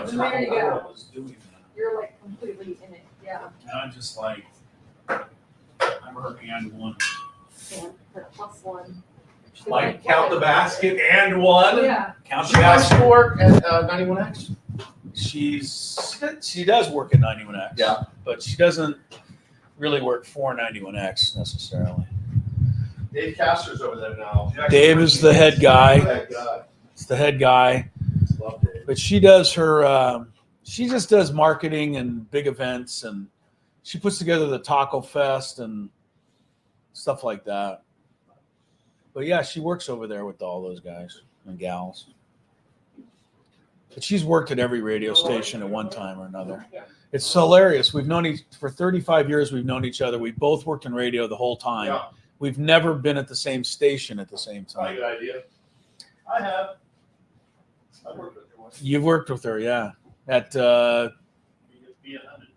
And there you go. You're like completely in it. Yeah. And I'm just like, I'm her and one. And her plus one. She's Like count the basket and one. Yeah. Count She the has basket. to work at 91X. She does work at 91X. Yeah. But she doesn't really work for 91X necessarily. Dave Castor's over there now. Dave is the head guy. Head guy. It's the head guy. Love Dave. But she does her, she just does marketing and big events, and she puts together the Taco Fest and stuff like that. But yeah, she works over there with all those guys and gals. But she's worked at every radio station at one time or another. It's hilarious. We've known for 35 years. We've known each other. We both worked in radio the whole time. Yeah. We've never been at the same station at the same Probably a time. good idea. I have. I've worked with her once. You've worked with her, yeah, at You get to be in London.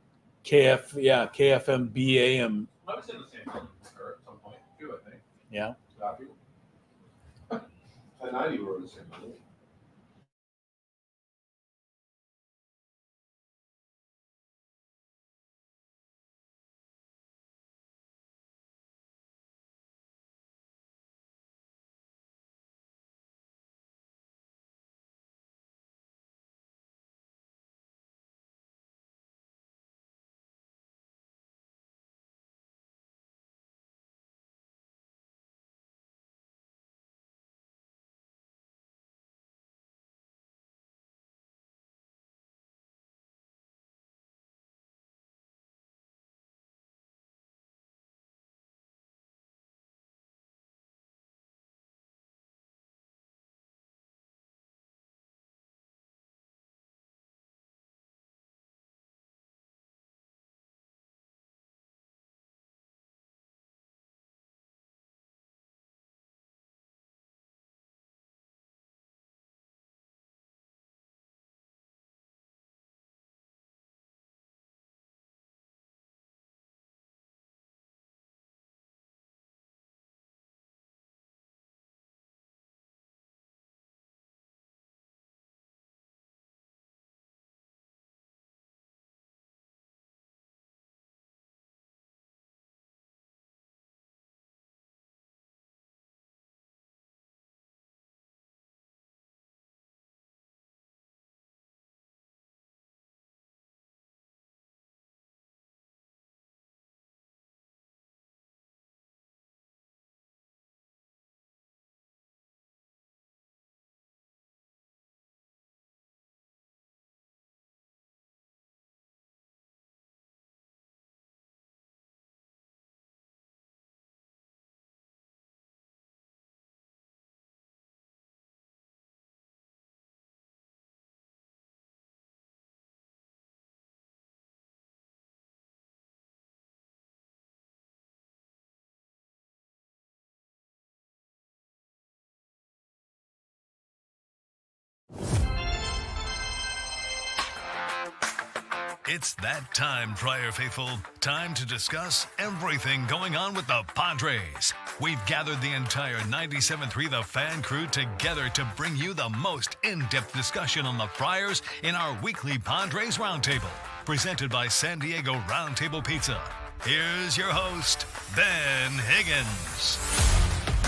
KFM BAM. I was in the same room with her at some point, too, I think. Yeah. Copy. At 90, we were in the same room. It's that time, Friar Faithful. Time to discuss everything going on with the Padres. We've gathered the entire 97.3 The Fan crew together to bring you the most in-depth discussion on the Friars in our weekly Padres Roundtable, presented by San Diego Roundtable Pizza. Here's your host, Ben Higgins.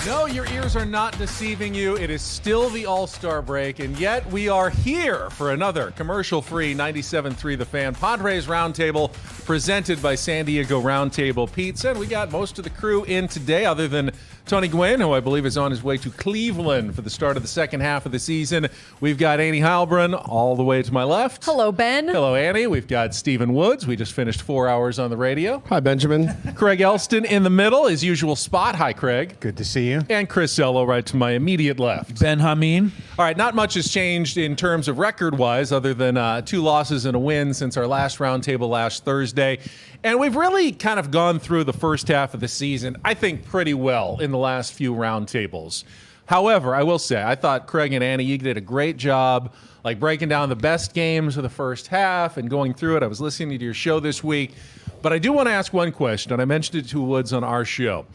No, your ears are not deceiving you. It is still the All-Star break, and yet we are here for another commercial-free 97.3 The Fan Padres Roundtable presented by San Diego Roundtable Pizza. And we got most of the crew in today, other than Tony Gwynn, who I believe is on his way to Cleveland for the start of the second half of the season. We've got Annie Heilbrunn all the way to my left. Hello, Ben. Hello, Annie. We've got Stephen Woods. We just finished 4 hours on the radio. Hi, Benjamin. Craig Elston in the middle, his usual spot. Hi, Craig. Good to see you. And Chris Zello right to my immediate left. Ben Hameen. All right, not much has changed in terms of record-wise other than 2 losses and a win since our last roundtable last Thursday. And we've really kind of gone through the first half of the season, I think, pretty well in the last few roundtables. However, I will say, I thought Craig and Annie, you did a great job like breaking down the best games of the first half and going through it. I was listening to your show this week. But I do want to ask one question, and I mentioned it to Woods on our show.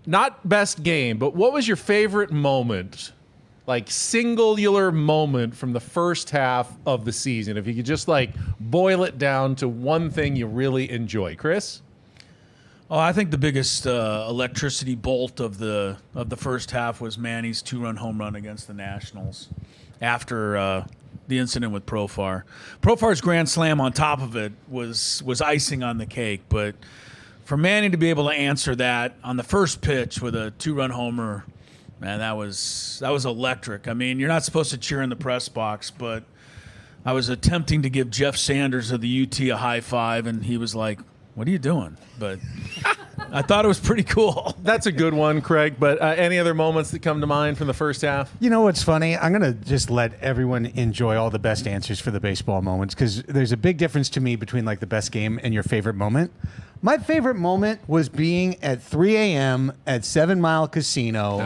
Not best game, but what was your favorite moment like singular moment from the first half of the season? If you could just like boil it down to one thing you really enjoy, Chris. Oh, I think the biggest electricity bolt of the first half was Manny's 2-run home run against the Nationals after the incident with Profar. Profar's grand slam on top of it was icing on the cake, but for Manny to be able to answer that on the first pitch with a 2-run homer, man, that was electric. I mean, you're not supposed to cheer in the press box, but I was attempting to give Jeff Sanders of the UT a high five, and he was like, "What are you doing?" But I thought it was pretty cool. That's a good one, Craig. But any other moments that come to mind from the first half? You know what's funny? I'm going to just let everyone enjoy all the best answers for the baseball moments, because there's a big difference to me between like the best game and your favorite moment. My favorite moment was being at 3 a.m. at 7 Mile Casino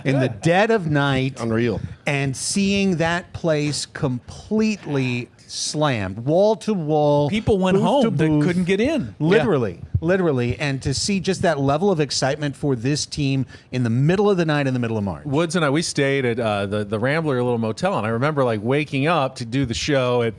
in the dead of night. Unreal. And seeing that place completely slammed, wall to wall. People went booth to home that booth. couldn't get in. Literally. And to see just that level of excitement for this team in the middle of the night in the middle of March. Woods and I, we stayed at the Rambler, a little motel, and I remember like waking up to do the show at,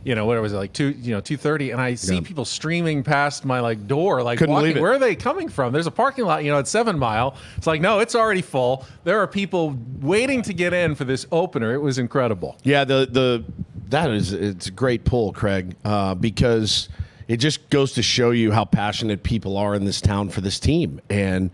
what was it, like 2:30, and I see people streaming past my like door, like Couldn't walking. believe it. Where are they coming from? There's a parking lot, at 7 Mile. It's like, no, it's already full. There are people waiting to get in for this opener. It was incredible. Yeah, it's a great pull, Craig, because it just goes to show you how passionate people are in this town for this team, and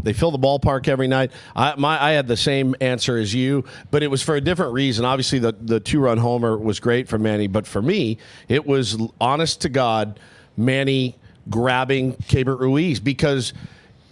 they fill the ballpark every night. I had the same answer as you, but it was for a different reason. Obviously, the 2-run homer was great for Manny, but for me, it was honest to God, Manny grabbing Keibert Ruiz, because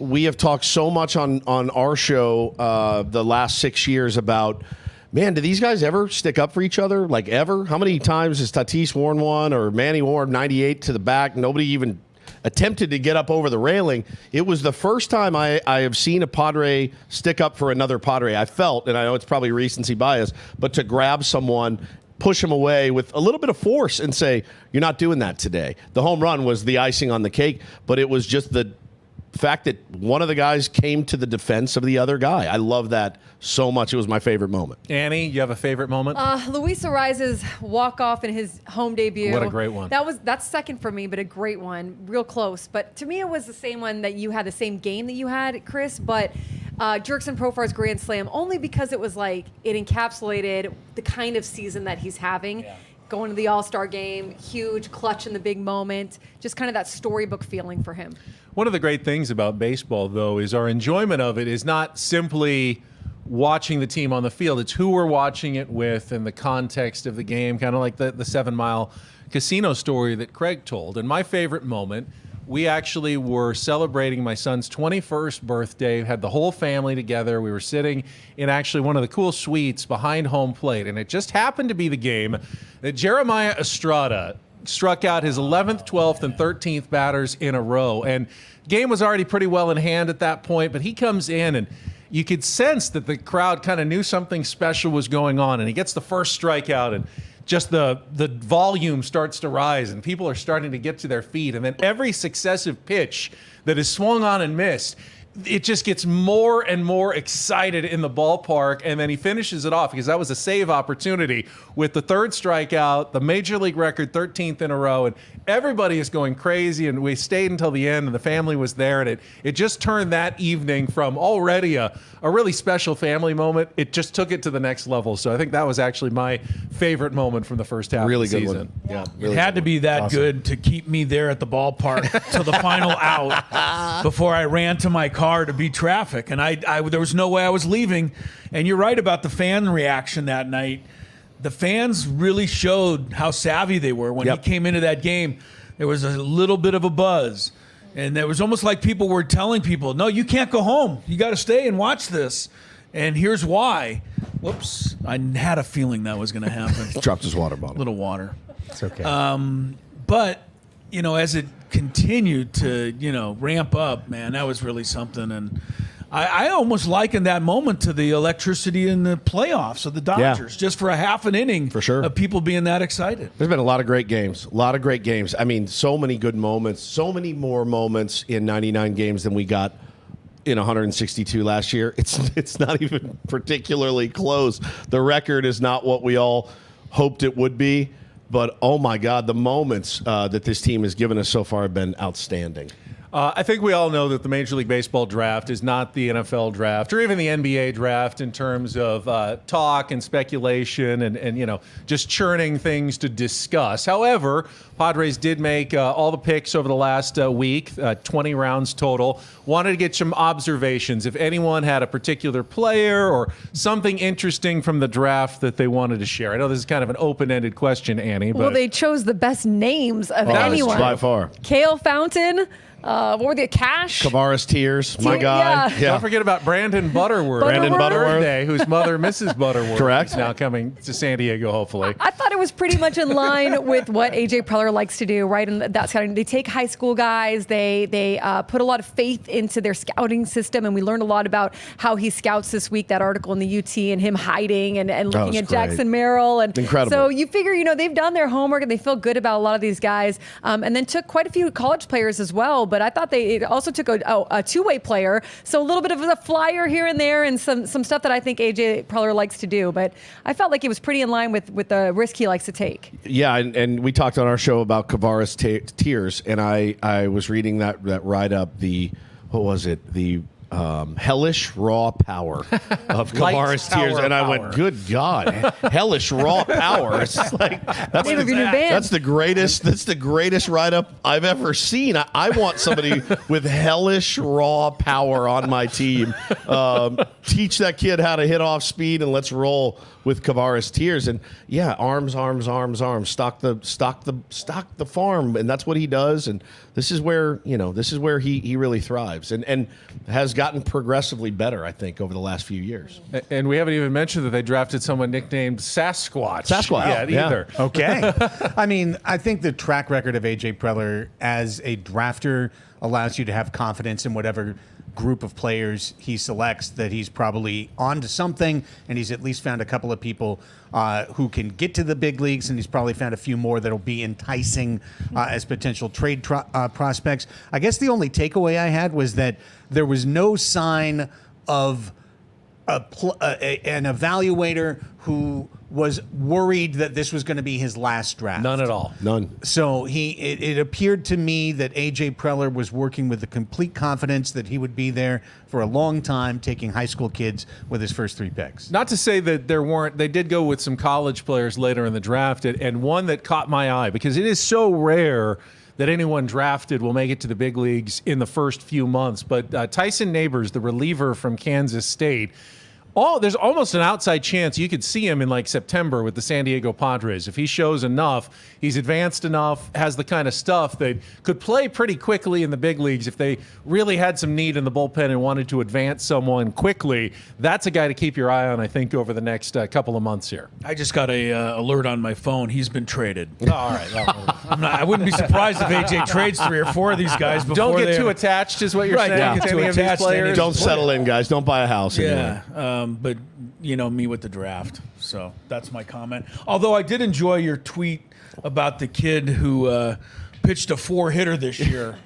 we have talked so much on our show the last 6 years about, man, do these guys ever stick up for each other? Like, ever? How many times has Tatis worn one or Manny worn 98 to the back? Nobody even attempted to get up over the railing. It was the first time I have seen a Padre stick up for another Padre. I felt, and I know it's probably recency bias, but to grab someone, push him away with a little bit of force and say, "You're not doing that today." The home run was the icing on the cake, but it was just the fact that one of the guys came to the defense of the other guy. I love that so much. It was my favorite moment. Annie, you have a favorite moment? Luis Ariza's walk-off in his home debut. What a great one. That's second for me, but a great one. Real close. But to me, it was the same one that you had, the same game that you had, Chris. But Jurickson Profar's grand slam, only because it was like it encapsulated the kind of season that he's having. Yeah. Going to the All-Star game, huge, clutch in the big moment, just kind of that storybook feeling for him. One of the great things about baseball, though, is our enjoyment of it is not simply watching the team on the field. It's who we're watching it with and the context of the game, kind of like the 7 Mile Casino story that Craig told. And my favorite moment, we actually were celebrating my son's 21st birthday, had the whole family together. We were sitting in actually one of the cool suites behind home plate, and it just happened to be the game that Jeremiah Estrada struck out his 11th, 12th, and 13th batters in a row. And game was already pretty well in hand at that point, but he comes in and you could sense that the crowd kind of knew something special was going on, and he gets the first strikeout, and just the volume starts to rise, and people are starting to get to their feet. And then every successive pitch that is swung on and missed, it just gets more and more excited in the ballpark, and then he finishes it off because that was a save opportunity with the third strikeout, the major league record 13th in a row, and everybody is going crazy, and we stayed until the end, and the family was there, and it just turned that evening from already a really special family moment. It just took it to the next level. So I think that was actually my favorite moment from the first half Really of the good season. one. Yeah, It had to be that good to keep me there at the ballpark till the final out before I ran to my car to beat traffic. And I there was no way I was leaving. And you're right about the fan reaction that night. The fans really showed how savvy they were when he came into that game. There was a little bit of a buzz. And it was almost like people were telling people, no, you can't go home. You got to stay and watch this. And here's why. Whoops. I had a feeling that was going to happen. Dropped his water bottle. Little water. It's okay. But, as it continued to, ramp up, man, that was really something. And I almost likened that moment to the electricity in the playoffs of the Dodgers, just for a half an inning For sure. of people being that excited. There's been a lot of great games. I mean, so many good moments, so many more moments in 99 games than we got in 162 last year. It's not even particularly close. The record is not what we all hoped it would be. But, oh, my God, the moments that this team has given us so far have been outstanding. I think we all know that the Major League Baseball draft is not the NFL draft or even the NBA draft in terms of talk and speculation and just churning things to discuss. However, Padres did make all the picks over the last week, 20 rounds total. Wanted to get some observations. If anyone had a particular player or something interesting from the draft that they wanted to share. I know this is kind of an open-ended question, Annie. But Well, they chose the best names of anyone. By far. Kale Fountain. What were the Cash? Kavaris Tears, my Yeah. guy. Don't forget about Brandon Butterworth. Brandon Butterworth. Birthday, whose mother, Mrs. Butterworth, Correct. is now coming to San Diego, hopefully. I thought it was pretty much in line with what AJ Preller likes to do, right? And that's kind of, they take high school guys, they put a lot of faith into their scouting system, and we learned a lot about how he scouts this week. That article in the UT and him hiding and looking at great. Jackson Merrill, and Incredible. So you figure, they've done their homework and they feel good about a lot of these guys, and then took quite a few college players as well. But I thought it also took a two-way player, so a little bit of a flyer here and there, and some stuff that I think AJ Preller likes to do. But I felt like it was pretty in line with the risk he likes to take. Yeah, and we talked on our show about Kavaris Tears, and I was reading that write-up, what was it? The hellish raw power of Kavaris Light Tears, tower and I power. went, good God, hellish raw power. It's like Name of your new band. that's the greatest write-up I've ever seen. I want somebody with hellish raw power on my team. Teach that kid how to hit off speed, and let's roll with Kavaris Tears. And yeah, arms. Stock the farm, and that's what he does. And this is where he really thrives and has gotten progressively better, I think, over the last few years. And we haven't even mentioned that they drafted someone nicknamed Sasquatch. Sasquatch, yeah. Either. Okay. I mean, I think the track record of AJ Preller as a drafter allows you to have confidence in whatever group of players he selects, that he's probably on to something, and he's at least found a couple of people who can get to the big leagues, and he's probably found a few more that'll be enticing as potential trade prospects. I guess the only takeaway I had was that there was no sign of an evaluator who was worried that this was going to be his last draft. None at all. None. So it appeared to me that AJ Preller was working with the complete confidence that he would be there for a long time, taking high school kids with his first 3 picks. Not to say that they did go with some college players later in the draft, and one that caught my eye because it is so rare that anyone drafted will make it to the big leagues in the first few months. But Tyson Neighbors, the reliever from Kansas State, there's almost an outside chance you could see him in like September with the San Diego Padres. If he shows enough, he's advanced enough, has the kind of stuff that could play pretty quickly in the big leagues if they really had some need in the bullpen and wanted to advance someone quickly. That's a guy to keep your eye on, I think, over the next couple of months here. I just got a alert on my phone. He's been traded. All right. I wouldn't be surprised if AJ trades 3 or 4 of these guys before Don't get they too attached is what you're Right, saying don't get to too any of these attached to any- players. Don't settle in, guys. Don't buy a house anymore. Yeah, but me with the draft. So that's my comment. Although I did enjoy your tweet about the kid who pitched a 4-hitter this year.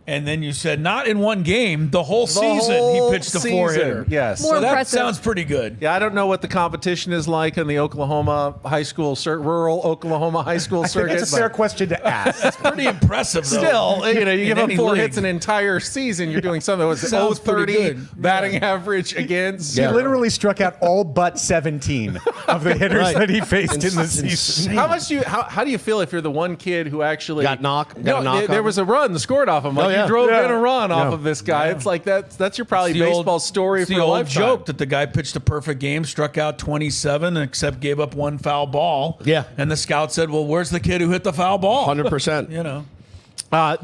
And then you said, not in one game, the whole season he pitched a 4-hitter. Yes. More So that impressive. sounds pretty good. Yeah, I don't know what the competition is like in the Oklahoma high school, rural Oklahoma high school I think circuit. it's a fair question to ask. Pretty impressive, though. Still, you In give up any 4 league. hits an entire season, you're doing something. What's Sounds pretty 0-30 good. batting average against? He literally struck out all but 17 of the hitters Right. that he faced in the It's season. insane. How do you feel if you're the one kid who actually Got a knock No, on there him? was a run scored off him. Like yeah. you drove Yeah. in a run off Yeah. of this guy. It's like that's your probably It's the baseball old- story it's for the a old lifetime. joke that the guy pitched a perfect game, struck out 27, except gave up 1 foul ball. Yeah. And the scout said, well, where's the kid who hit the foul ball? 100%.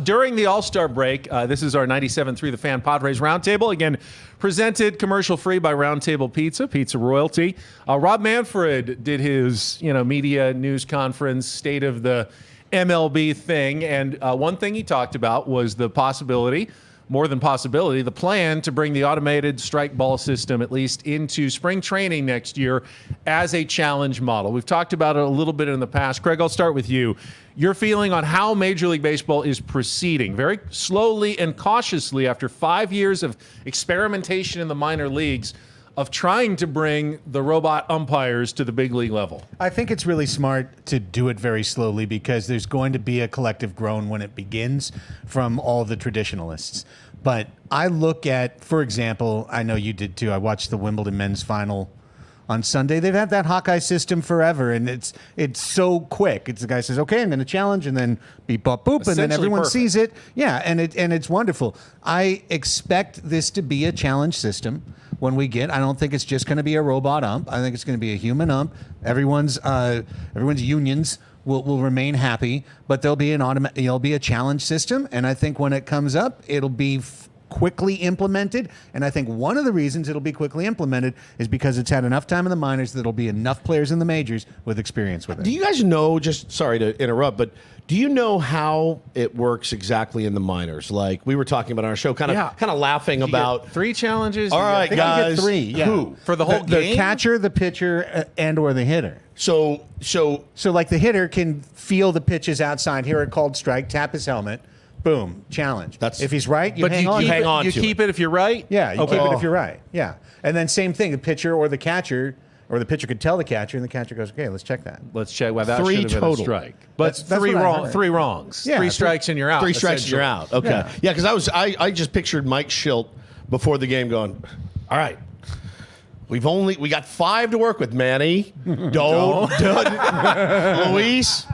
During the All-Star break, this is our 97.3 The Fan Padres Roundtable. Again, presented commercial-free by Roundtable Pizza Royalty. Rob Manfred did his media news conference, state of the MLB thing, and one thing he talked about was the possibility more than possibility, the plan to bring the automated strike ball system at least into spring training next year as a challenge model. We've talked about it a little bit in the past. Craig, I'll start with you. Your feeling on how Major League Baseball is proceeding very slowly and cautiously after 5 years of experimentation in the minor leagues of trying to bring the robot umpires to the big league level. I think it's really smart to do it very slowly because there's going to be a collective groan when it begins from all the traditionalists. But I look at, for example, I know you did too, I watched the Wimbledon men's final on Sunday. They've had that Hawkeye system forever, and it's so quick. It's the guy says, "Okay, I'm going to challenge," and then beep, bop, boop, and then everyone perfect. sees it. Yeah, and it's wonderful. I expect this to be a challenge system when we get. I don't think it's just going to be a robot ump. I think it's going to be a human ump. Everyone's unions will remain happy, but there'll be a challenge system, and I think when it comes up, it'll be quickly implemented. And I think one of the reasons it'll be quickly implemented is because it's had enough time in the minors that there'll be enough players in the majors with experience with it. Do you guys know, just sorry to interrupt, but do you know how it works exactly in the minors? Like we were talking about on our show, kind of laughing about 3 challenges. All right, I think you guys. get 3. Yeah. Who? For the whole game? The catcher, the pitcher, and or the hitter. So So like the hitter can feel the pitches outside, hear a called strike, tap his helmet, boom, challenge. If he's right, you But hang you on. keep, hang it, on you to keep it if you're right? Yeah, you Okay. keep it if you're right. Yeah. And then same thing, the pitcher or the catcher, or the pitcher could tell the catcher, and the catcher goes, "Okay, let's check that." Let's check. Well, that 3 should have been total. a strike. But That's three what I wrong, heard. 3 wrongs. Yeah, 3 strikes and you're out. 3 strikes and you're out. Okay. Yeah, because I just pictured Mike Schilt before the game going, all right, we got 5 to work with, Manny. Don't. Luis,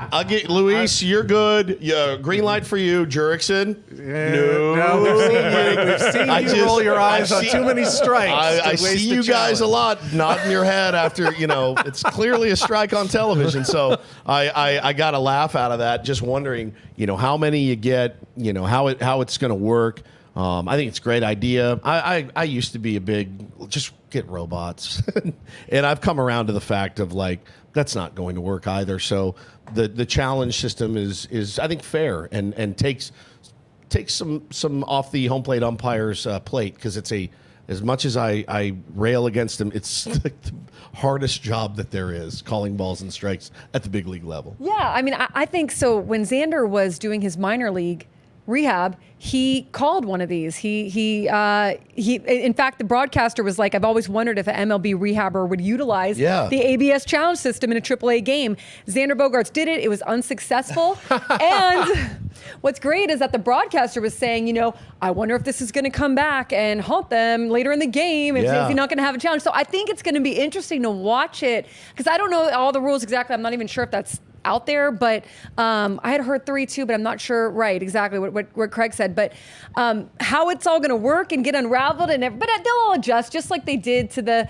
Luis, you're good. Yeah, green light for you. Jurickson. No. We've seen you roll your eyes on too many strikes. I to see waste you the guys a challenge. lot nodding your head after, it's clearly a strike on television. So I got a laugh out of that, just wondering, how many you get, how it's going to work. I think it's a great idea. I used to be a big, just get robots. And I've come around to the fact of that's not going to work either. So the challenge system is I think fair and takes some off the home plate umpire's plate, because it's as much as I rail against them, it's the hardest job that there is, calling balls and strikes at the big league level. Yeah, I mean, I think so. When Xander was doing his minor league rehab, he called one of these. He in fact, the broadcaster was like, "I've always wondered if an MLB rehabber would utilize the ABS challenge system in a AAA game." Xander Bogaerts did it. It was unsuccessful. And what's great is that the broadcaster was saying, I wonder if this is going to come back and haunt them later in the game. If you're not going to have a challenge. So I think it's going to be interesting to watch it, because I don't know all the rules exactly. I'm not even sure if that's out there, but I had heard 3 too, but I'm not sure exactly what Craig said. But how it's all going to work and get unraveled, but they'll all adjust, just like they did to the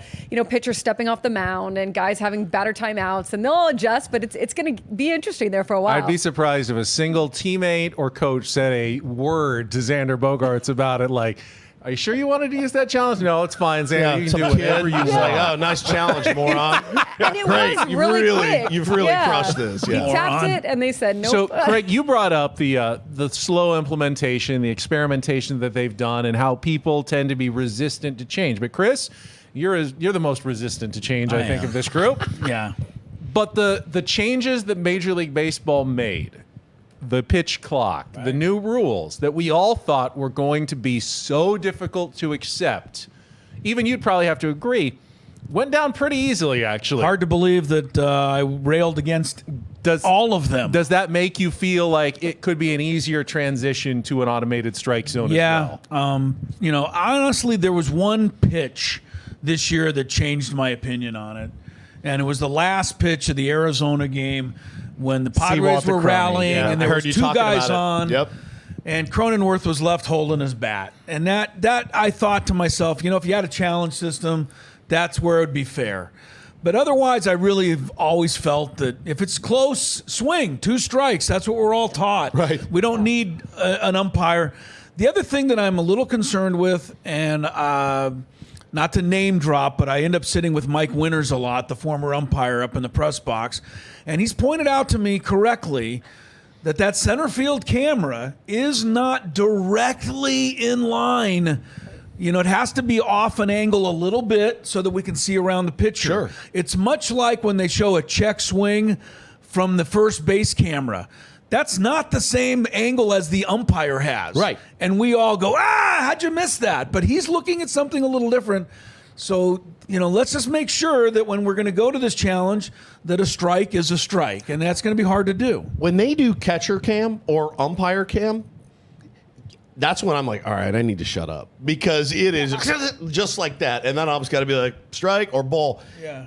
pitchers stepping off the mound and guys having batter timeouts, and they'll all adjust. But it's going to be interesting there for a while. I'd be surprised if a single teammate or coach said a word to Xander Bogaerts about it, like, "Are you sure you wanted to use that challenge?" "No, it's fine, Xander. You can do whatever you want." Oh, nice challenge, moron. And it Great. was really quick. You've really crushed this. He Yeah. tapped it, and they said nope. So, Craig, you brought up the slow implementation, the experimentation that they've done, and how people tend to be resistant to change. But Chris, you're the most resistant to change, I think, am. of this group. Yeah. But the changes that Major League Baseball made, the pitch clock, the new rules that we all thought were going to be so difficult to accept, even you'd probably have to agree, went down pretty easily, actually. Hard to believe that I railed against all of them. Does that make you feel like it could be an easier transition to an automated strike zone as well? Honestly, there was one pitch this year that changed my opinion on it, and it was the last pitch of the Arizona game when the Padres were rallying, and there was 2 guys on. Yep. And Cronenworth was left holding his bat. And that I thought to myself, if you had a challenge system, that's where it would be fair. But otherwise, I really have always felt that if it's close, swing, 2 strikes. That's what we're all taught. Right. We don't need an umpire. The other thing that I'm a little concerned with, and not to name drop, but I end up sitting with Mike Winters a lot, the former umpire up in the press box, and he's pointed out to me correctly that center field camera is not directly in line. You know, it has to be off an angle a little bit so that we can see around the pitcher. Sure. It's much like when they show a check swing from the first base camera. That's not the same angle as the umpire has. Right. And we all go, how'd you miss that? But he's looking at something a little different. So, let's just make sure that when we're going to go to this challenge, that a strike is a strike. And that's going to be hard to do. When they do catcher cam or umpire cam, that's when I'm like, all right, I need to shut up. Because it is just like that. And then I've just got to be like, strike or ball. Yeah.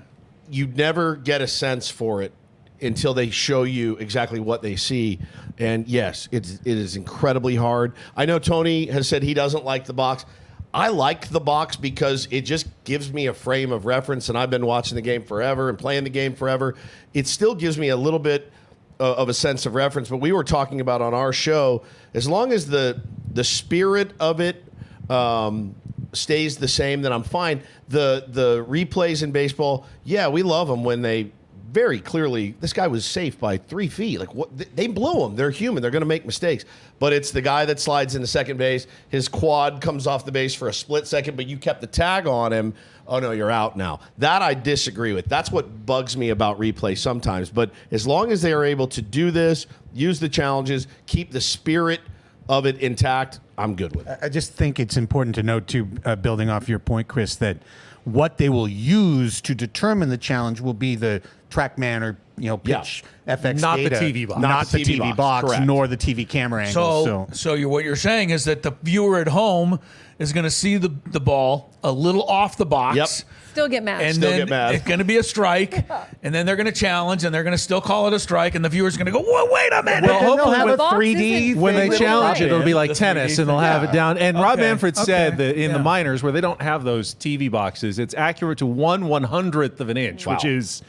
You never get a sense for it until they show you exactly what they see. And yes, it is incredibly hard. I know Tony has said he doesn't like the box. I like the box because it just gives me a frame of reference, and I've been watching the game forever and playing the game forever. It still gives me a little bit of a sense of reference, but we were talking about on our show, as long as the spirit of it stays the same, then I'm fine. The replays in baseball, yeah, we love them when they very clearly, this guy was safe by 3 feet. Like, what? They blew him. They're human. They're going to make mistakes. But it's the guy that slides into second base. His quad comes off the base for a split second, but you kept the tag on him. Oh, no, you're out now. That I disagree with. That's what bugs me about replay sometimes. But as long as they are able to do this, use the challenges, keep the spirit of it intact, I'm good with it. I just think it's important to note, too, building off your point, Chris, that what they will use to determine the challenge will be the TrackMan or pitch FX Not the data, TV box. not the TV TV box, box, correct. nor the TV camera angle. So what you're saying is that the viewer at home is going to see the ball a little off the box. Yep. Still get mad. And Still then get mad. it's going to be a strike, and then they're going to challenge, and they're going to still call it a strike, and the viewer's going to go, "Whoa, wait a minute!" Well, Then they'll hopefully have with a 3D when they thing. challenge it, it'll be like The tennis, 3D and they'll thing. have it down. And Rob Okay. Manfred said Okay. that in the Yeah. minors, where they don't have those TV boxes, it's accurate to 1/100th of an inch, which is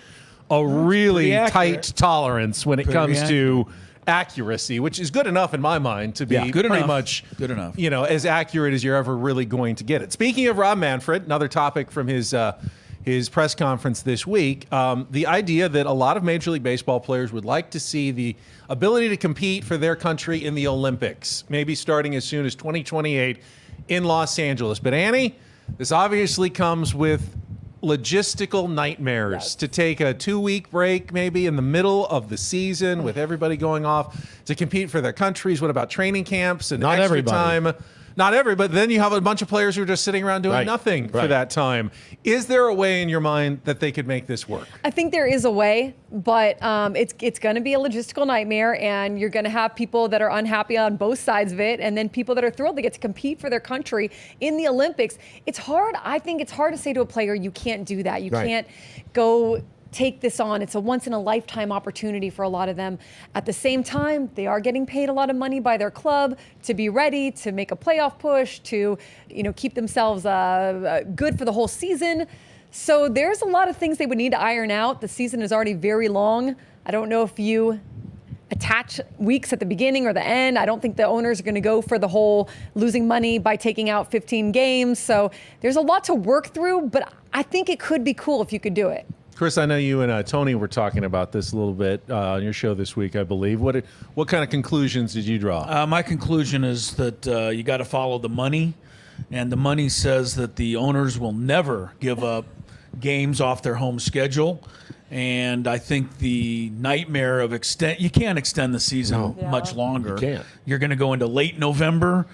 a really pretty accurate. tight tolerance when it Pretty comes to accuracy, which is good enough in my mind to be Yeah, good pretty enough. much Good enough. as accurate as you're ever really going to get it. Speaking of Rob Manfred, another topic from his press conference this week, the idea that a lot of Major League Baseball players would like to see the ability to compete for their country in the Olympics, maybe starting as soon as 2028 in Los Angeles. But Annie, this obviously comes with logistical nightmares to take a 2-week break maybe in the middle of the season with everybody going off to compete for their countries. What about training camps and Not extra everybody. time? Not everybody. Then you have a bunch of players who are just sitting around doing Right. nothing for Right. that time. Is there a way in your mind that they could make this work? I think there is a way, but it's going to be a logistical nightmare, and you're going to have people that are unhappy on both sides of it, and then people that are thrilled to get to compete for their country in the Olympics. It's hard. I think it's hard to say to a player, you can't do that. You Right. can't go take this on. It's a once in a lifetime opportunity for a lot of them. At the same time, they are getting paid a lot of money by their club to be ready to make a playoff push, to keep themselves good for the whole season. So there's a lot of things they would need to iron out. The season is already very long. I don't know if you attach weeks at the beginning or the end. I don't think the owners are going to go for the whole losing money by taking out 15 games. So there's a lot to work through, but I think it could be cool if you could do it. Chris, I know you and Tony were talking about this a little bit on your show this week, I believe. What kind of conclusions did you draw? My conclusion is that you got to follow the money, and the money says that the owners will never give up games off their home schedule. And I think the nightmare of you can't extend the season much longer. You can't. You're going to go into late November,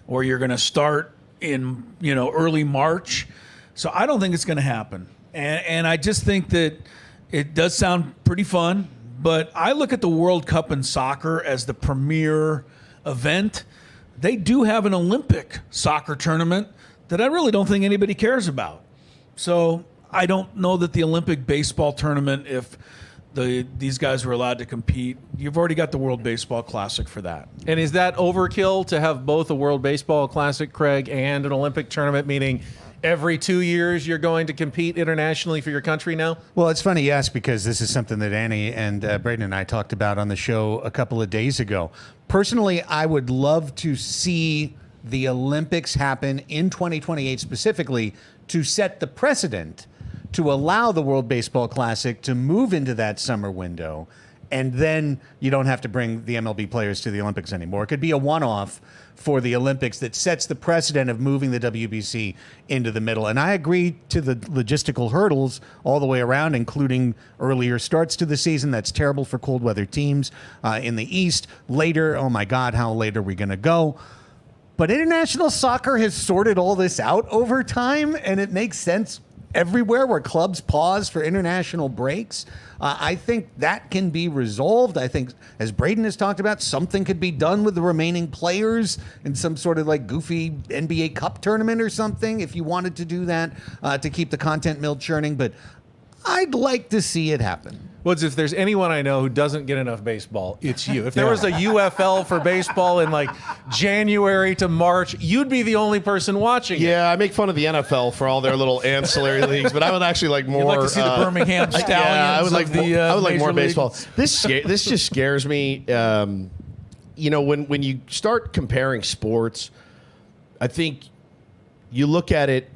or you're going to start in early March. So I don't think it's going to happen. And I just think that it does sound pretty fun, but I look at the World Cup in soccer as the premier event. They do have an Olympic soccer tournament that I really don't think anybody cares about. So I don't know that the Olympic baseball tournament, if these guys were allowed to compete, you've already got the World Baseball Classic for that. And is that overkill to have both a World Baseball Classic, Craig, and an Olympic tournament, meaning every 2 years you're going to compete internationally for your country now? Well, it's funny you ask, because this is something that Annie and Braden and I talked about on the show a couple of days ago. Personally, I would love to see the Olympics happen in 2028 specifically to set the precedent to allow the World Baseball Classic to move into that summer window and then you don't have to bring the MLB players to the Olympics anymore. It could be a one-off for the Olympics that sets the precedent of moving the WBC into the middle. And I agree to the logistical hurdles all the way around, including earlier starts to the season. That's terrible for cold weather teams in the East. Later, oh my God, how late are we going to go? But international soccer has sorted all this out over time, and it makes sense everywhere where clubs pause for international breaks. I think that can be resolved. I think, as Braden has talked about, something could be done with the remaining players in some sort of like goofy NBA Cup tournament or something if you wanted to do that to keep the content mill churning. But I'd like to see it happen. Woods, if there's anyone I know who doesn't get enough baseball, it's you. If there was a UFL for baseball in like January to March, you'd be the only person watching it. Yeah, I make fun of the NFL for all their little ancillary leagues, but I would actually like more. You'd like to see the Birmingham Stallions. Yeah, I would like I would like more Major baseball. League. This just scares me. You know, when you start comparing sports, I think you look at it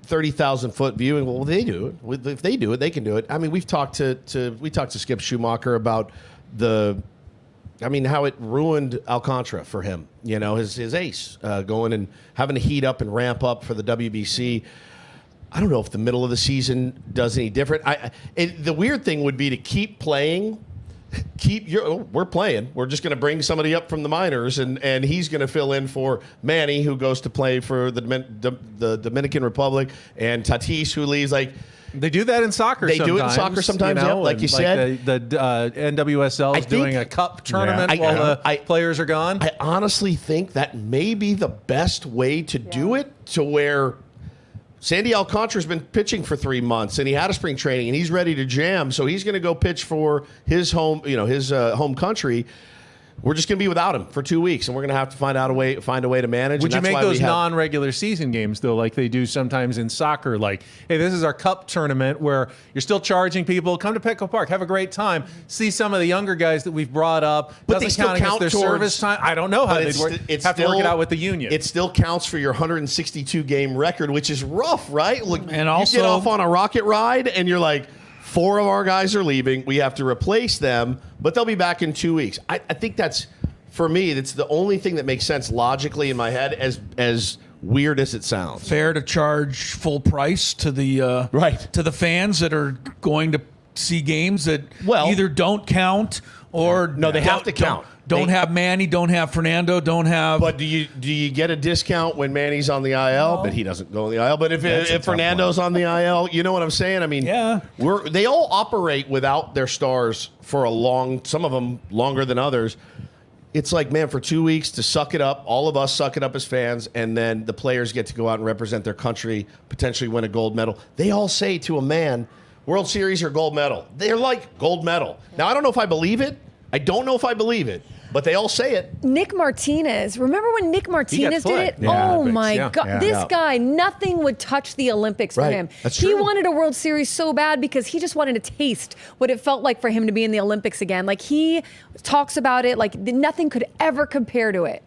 30,000 foot viewing. Well, they do it. If they do it, they can do it. I mean, we talked to Skip Schumacher about how it ruined Alcantara for him. You know, his ace going and having to heat up and ramp up for the WBC. I don't know if the middle of the season does any different. The weird thing would be to keep playing. We're playing. We're just going to bring somebody up from the minors, and he's going to fill in for Manny, who goes to play for the Dominican Republic, and Tatis, who leaves. Like, they do that in soccer. They do it in soccer sometimes, you know, yeah, like you said. The NWSL is doing a cup tournament while the players are gone. I honestly think that may be the best way to do it, to where Sandy Alcantara's been pitching for 3 months, and he had a spring training, and he's ready to jam. So he's going to go pitch for his home, his home country. We're just going to be without him for 2 weeks, and we're going to have to find a way to manage. Would you make those non-regular season games, though, like they do sometimes in soccer? Like, hey, this is our cup tournament where you're still charging people. Come to Petco Park, have a great time. See some of the younger guys that we've brought up. But doesn't they still count against their service time. I don't know how they'd work. Have to work it out with the union. It still counts for your 162 game record, which is rough, right? Look, and also, you get off on a rocket ride, and you're like, 4 of our guys are leaving. We have to replace them, but they'll be back in 2 weeks. I think that's. For me, that's the only thing that makes sense logically in my head, as weird as it sounds. Fair to charge full price to the to the fans that are going to see games that either don't count or they have to count. Don't have Manny, don't have Fernando, don't have. But do you get a discount when Manny's on the IL? No. But he doesn't go on the IL. But if Fernando's on the IL, you know what I'm saying? I mean, yeah, they all operate without their stars for some of them longer than others. It's like, man, for 2 weeks to suck it up, all of us suck it up as fans, and then the players get to go out and represent their country, potentially win a gold medal. They all say to a man, World Series or gold medal. They're like, gold medal. Now, I don't know if I believe it. I don't know if I believe it, but they all say it. Nick Martinez. Remember when Nick Martinez did it? Yeah, oh, my God. Yeah. This guy, nothing would touch the Olympics for him. That's He true. wanted a World Series so bad because he just wanted to taste what it felt like for him to be in the Olympics again. Like, he talks about it like nothing could ever compare to it.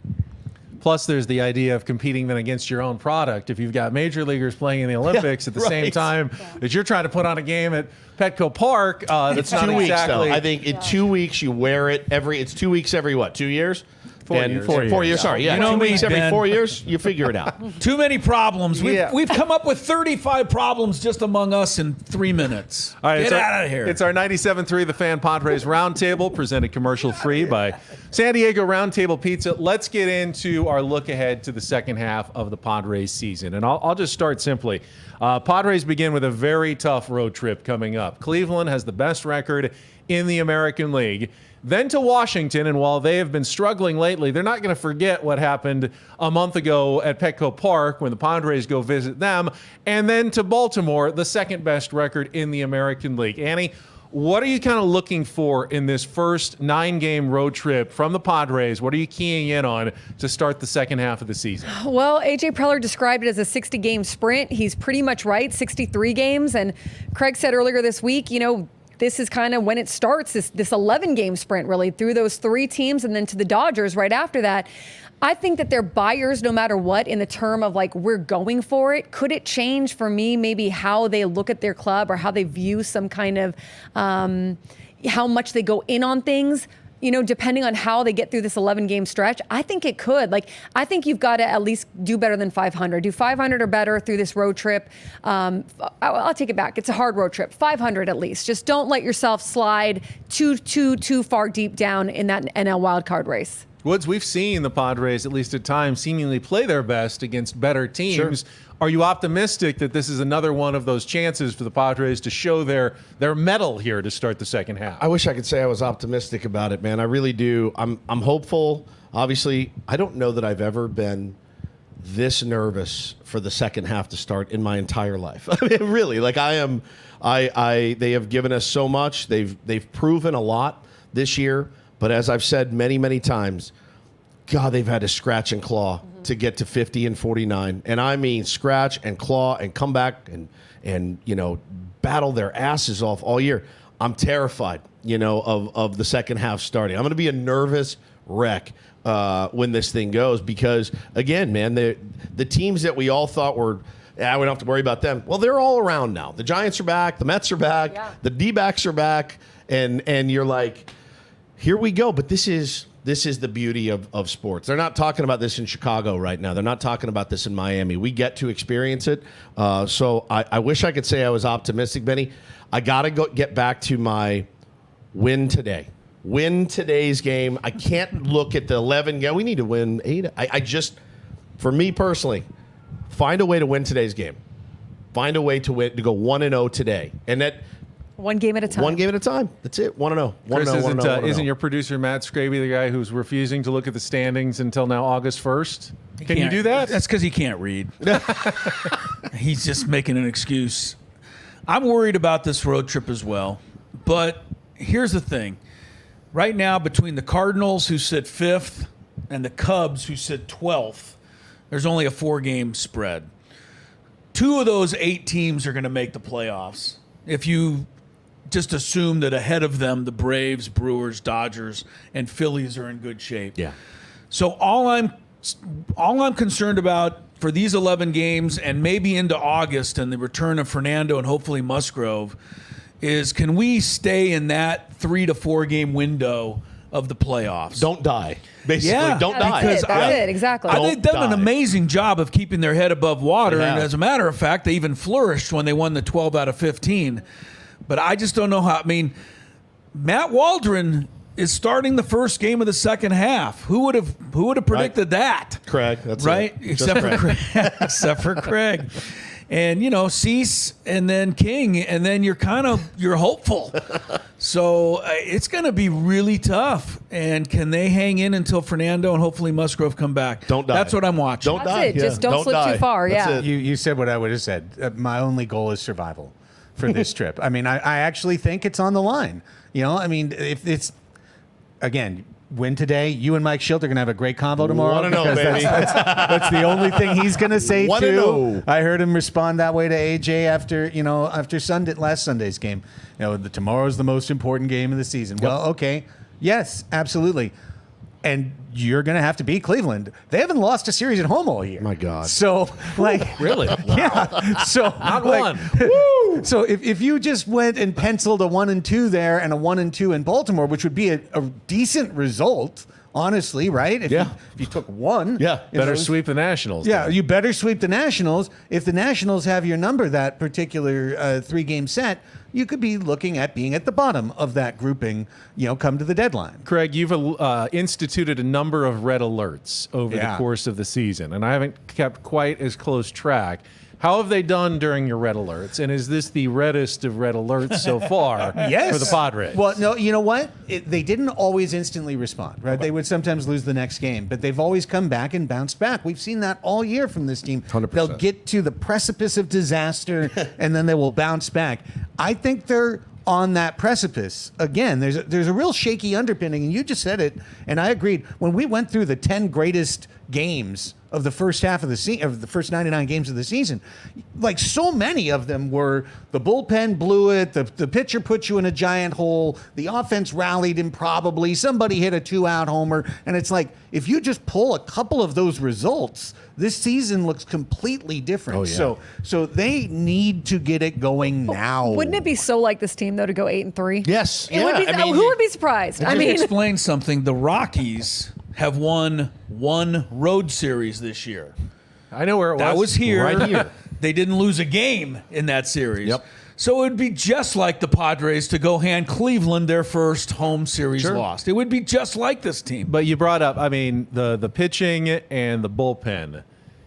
Plus, there's the idea of competing then against your own product. If you've got major leaguers playing in the Olympics at the same time that you're trying to put on a game at Petco Park, that's not 2 weeks, exactly. though. I think in 2 weeks you wear it it's 2 weeks every what? 2 years? 4 years. 4 years. Sorry, yeah. You know 2 weeks me, every Ben. 4 years. You figure it out. Too many problems. Yeah. We've come up with 35 problems just among us in 3 minutes. All right, Get out of here. It's our 97.3 The Fan Padres Roundtable, presented commercial-free by San Diego Roundtable Pizza. Let's get into our look ahead to the second half of the Padres season. And I'll just start simply. Padres begin with a very tough road trip coming up. Cleveland has the best record in the American League. Then to Washington, and while they have been struggling lately, they're not going to forget what happened a month ago at Petco Park when the Padres go visit them. And then to Baltimore, the second best record in the American League. Annie, what are you kind of looking for in this first 9-game road trip from the Padres? What are you keying in on to start the second half of the season? Well, A.J. Preller described it as a 60-game sprint. He's pretty much right, 63 games. And Craig said earlier this week, this is kind of when it starts, this 11-game sprint, really, through those 3 teams and then to the Dodgers right after that. I think that they're buyers no matter what in the term of, like, we're going for it. Could it change for me maybe how they look at their club or how they view some kind of how much they go in on things, depending on how they get through this 11-game stretch, I think it could. I think you've got to at least do better than 500. Do 500 or better through this road trip. I'll take it back. It's a hard road trip. 500 at least. Just don't let yourself slide too far deep down in that NL wildcard race. Woods, we've seen the Padres, at least at times, seemingly play their best against better teams. Sure. Are you optimistic that this is another one of those chances for the Padres to show their mettle here to start the second half? I wish I could say I was optimistic about it, man. I really do. I'm hopeful. Obviously, I don't know that I've ever been this nervous for the second half to start in my entire life. I mean, really, I am. They have given us so much. They've proven a lot this year. But as I've said many, many times, God, they've had to scratch and claw to get to 50 and 49. And I mean scratch and claw and come back and battle their asses off all year. I'm terrified, of the second half starting. I'm going to be a nervous wreck when this thing goes because, again, man, the teams that we all thought were we don't have to worry about them. Well, they're all around now. The Giants are back. The Mets are back. The D-backs are back. And you're like, here we go. But this is the beauty of sports. They're not talking about this in Chicago right now. They're not talking about this in Miami. We get to experience it. So I wish I could say I was optimistic, Benny. I got to get back to my win today. Win today's game. I can't look at the 11. Yeah, we need to win 8. I just, for me personally, find a way to win today's game. Find a way to go 1-0 today. And that. One game at a time. One game at a time. That's it. 1-0. Chris, isn't your producer Matt Scraby the guy who's refusing to look at the standings until now August 1st? Can you do that? That's because he can't read. He's just making an excuse. I'm worried about this road trip as well. But here's the thing. Right now, between the Cardinals, who sit 5th, and the Cubs, who sit 12th, there's only a 4-game spread. 2 of those 8 teams are going to make the playoffs. If you just assume that ahead of them, the Braves, Brewers, Dodgers, and Phillies are in good shape. Yeah. So all I'm concerned about for these 11 games and maybe into August and the return of Fernando and hopefully Musgrove is, can we stay in that 3 to 4 game window of the playoffs? Don't die. Basically, don't die. That's it, exactly. They've done an amazing job of keeping their head above water. Yeah. And as a matter of fact, they even flourished when they won the 12 out of 15. But I just don't know how. I mean, Matt Waldron is starting the first game of the second half. Who would have predicted that? Craig, that's right. It. Except for Craig. Except for Craig. And Cease and then King, and then you're hopeful. So it's going to be really tough. And can they hang in until Fernando and hopefully Musgrove come back? Don't die. That's what I'm watching. Don't That's die. it. Just don't slip too far. That's Yeah. it. You said what I would have said. My only goal is survival for this trip. I mean, I actually think it's on the line. I mean, if it's, again, win today, you and Mike Schilt are going to have a great convo tomorrow. 1-0, because baby. That's the only thing he's going to say, 1-0. too. I heard him respond that way to AJ after last Sunday's game. Tomorrow's the most important game of the season. Well, okay. Yes, absolutely. And you're going to have to beat Cleveland. They haven't lost a series at home all year. My God. So, Really? yeah. So, Not one. Woo! So if you just went and penciled a 1-2 there and a 1-2 in Baltimore, which would be a decent result, honestly, right? If you took one. Yeah. Better sweep the Nationals. Yeah, then. you better sweep the Nationals. If the Nationals have your number that particular 3-game set, you could be looking at being at the bottom of that grouping, come to the deadline. Craig, you've instituted a number of red alerts over the course of the season, and I haven't kept quite as close track. How have they done during your red alerts? And is this the reddest of red alerts so far for the Padres? Well, no, you know what? They didn't always instantly respond, right? They would sometimes lose the next game, but they've always come back and bounced back. We've seen that all year from this team. 100%. They'll get to the precipice of disaster, and then they will bounce back. I think they're on that precipice. Again, there's a real shaky underpinning, and you just said it, and I agreed. When we went through the 10 greatest games of the first half of the season, of the first 99 games of the season. Like, so many of them were the bullpen blew it, the pitcher put you in a giant hole, the offense rallied improbably, somebody hit a 2-out homer, and it's like, if you just pull a couple of those results, this season looks completely different. Oh, yeah. So they need to get it going now. Wouldn't it be so like this team though to go 8-3? Yes. It would be, who would be surprised? I mean, explain something. The Rockies have won one road series this year. I know where it was. That was here. Right here. They didn't lose a game in that series. Yep. So it would be just like the Padres to go hand Cleveland their first home series lost. It would be just like this team. But you brought up, I mean, the pitching and the bullpen.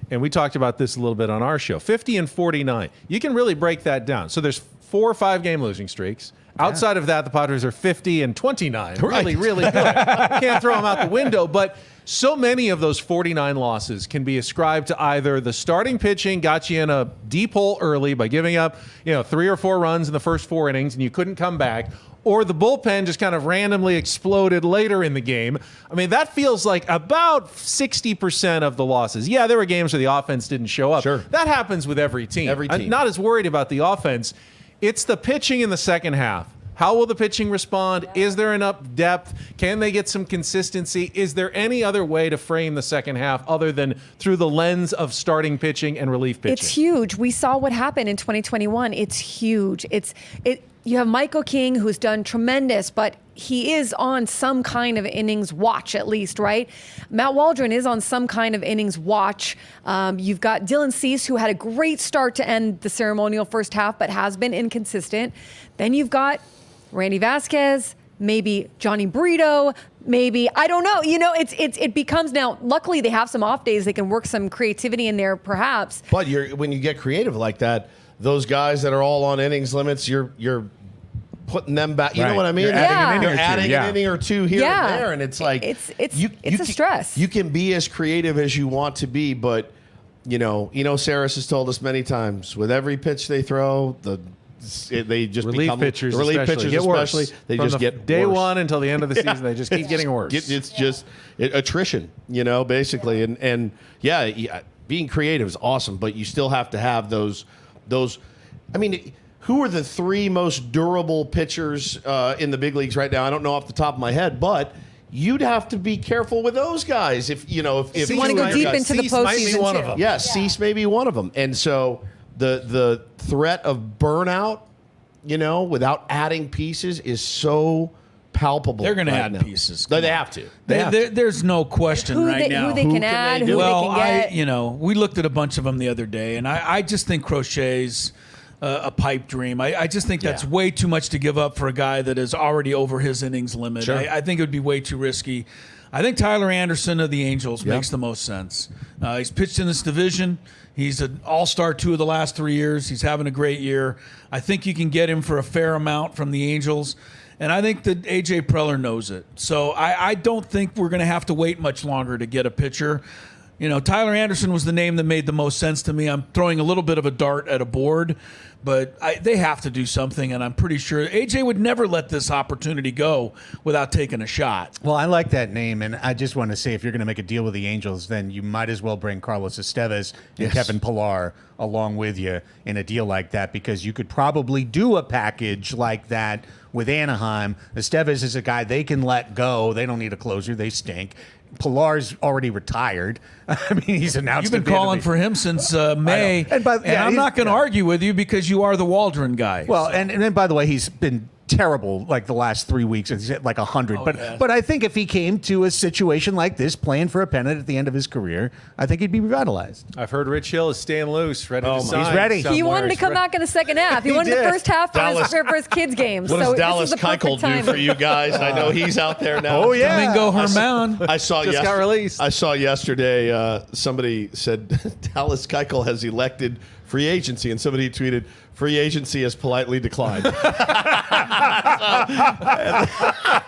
And we talked about this a little bit on our show. 50 and 49. You can really break that down. So there's 4 or 5 game losing streaks. Outside of that, the Padres are 50 and 29. Right. Really, really good. Can't throw them out the window. But so many of those 49 losses can be ascribed to either the starting pitching got you in a deep hole early by giving up, 3 or 4 runs in the first 4 innings and you couldn't come back, or the bullpen just kind of randomly exploded later in the game. I mean, that feels like about 60% of the losses. Yeah, there were games where the offense didn't show up. Sure. That happens with every team. Every team. I'm not as worried about the offense. It's the pitching in the second half. How will the pitching respond? Is there enough depth? Can they get some consistency? Is there any other way to frame the second half other than through the lens of starting pitching and relief pitching? it's huge. We saw what happened in 2021. It's huge. You have Michael King, who's done tremendous, but he is on some kind of innings watch, at least, right? Matt Waldron is on some kind of innings watch. You've got Dylan Cease, who had a great start to end the ceremonial first half, but has been inconsistent. Then you've got Randy Vasquez, maybe Johnny Brito, maybe, I don't know. It becomes now, luckily they have some off days. They can work some creativity in there, perhaps. But when you get creative like that, those guys that are all on innings limits, you're putting them back. You know what I mean? You're adding Yeah. an inning or two, adding yeah. an inning or two here Yeah. and there, and it's like It's a stress. You can be as creative as you want to be, but Saris has told us many times, with every pitch they throw, they just Relief become pitchers, the relief especially, pitchers, get worse. especially they From just the get day worse. one until the end of the season. They just keep getting worse. It's just attrition, basically, and being creative is awesome, but you still have to have those. I mean, who are the 3 most durable pitchers in the big leagues right now? I don't know off the top of my head, but you'd have to be careful with those guys if You want to go deep into the Cease might be postseason one too. of them. Yeah, Cease may be one of them, and so the threat of burnout, without adding pieces, is so palpable. They're going to right add now. pieces. They have to. They have to. There's no question right now. Who they can add, who well, they can get. we looked at a bunch of them the other day, and I just think Crochet's a pipe dream. I just think that's way too much to give up for a guy that is already over his innings limit. Sure. I think it would be way too risky. I think Tyler Anderson of the Angels makes the most sense. He's pitched in this division. He's an all-star 2 of the last 3 years. He's having a great year. I think you can get him for a fair amount from the Angels. And I think that A.J. Preller knows it. So I don't think we're going to have to wait much longer to get a pitcher. Tyler Anderson was the name that made the most sense to me. I'm throwing a little bit of a dart at a board, but they have to do something, and I'm pretty sure AJ would never let this opportunity go without taking a shot. Well, I like that name, and I just want to say, if you're going to make a deal with the Angels, then you might as well bring Carlos Estevez and Kevin Pillar along with you in a deal like that, because you could probably do a package like that with Anaheim. Estevez is a guy they can let go. They don't need a closer. They stink. Pillar's already retired. I mean, he's announced. You've been calling for him since May, and I'm not going to argue with you because you are the Waldron guy. Well, and then, by the way, he's been terrible like the last 3 weeks. He's hit like 100. But I think if he came to a situation like this, playing for a pennant at the end of his career, I think he'd be revitalized. I've heard Rich Hill is staying loose, ready to sign. He's ready. He somewhere. wanted to come back in the second half. He wanted did. the first half Dallas- for his kids' games. What so does Dallas this is the perfect Keuchel do time. for you guys? I know he's out there now. Oh, yeah. Domingo Herman. I saw Just got released. I saw yesterday somebody said Dallas Keuchel has elected free agency, and somebody tweeted, "Free agency has politely declined."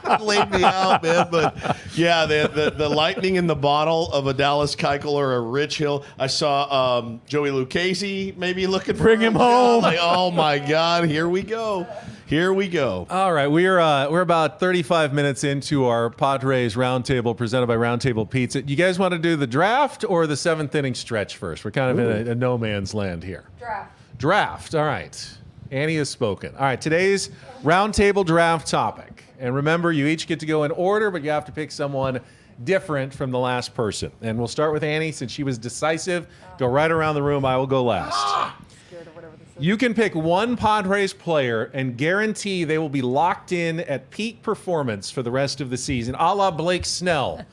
That laid me out, man. But yeah, the lightning in the bottle of a Dallas Keuchel or a Rich Hill. I saw Joey Lucchese maybe looking for Bring him home. Like, oh my God, here we go. Here we go. All right, we're about 35 minutes into our Padres Roundtable presented by Roundtable Pizza. You guys want to do the draft or the seventh inning stretch first? We're kind of in a no man's land here. Draft. All right. Annie has spoken. All right, today's Roundtable draft topic. And remember, you each get to go in order, but you have to pick someone different from the last person. And we'll start with Annie since she was decisive. Go right around the room. I will go last. You can pick one Padres player and guarantee they will be locked in at peak performance for the rest of the season, a la Blake Snell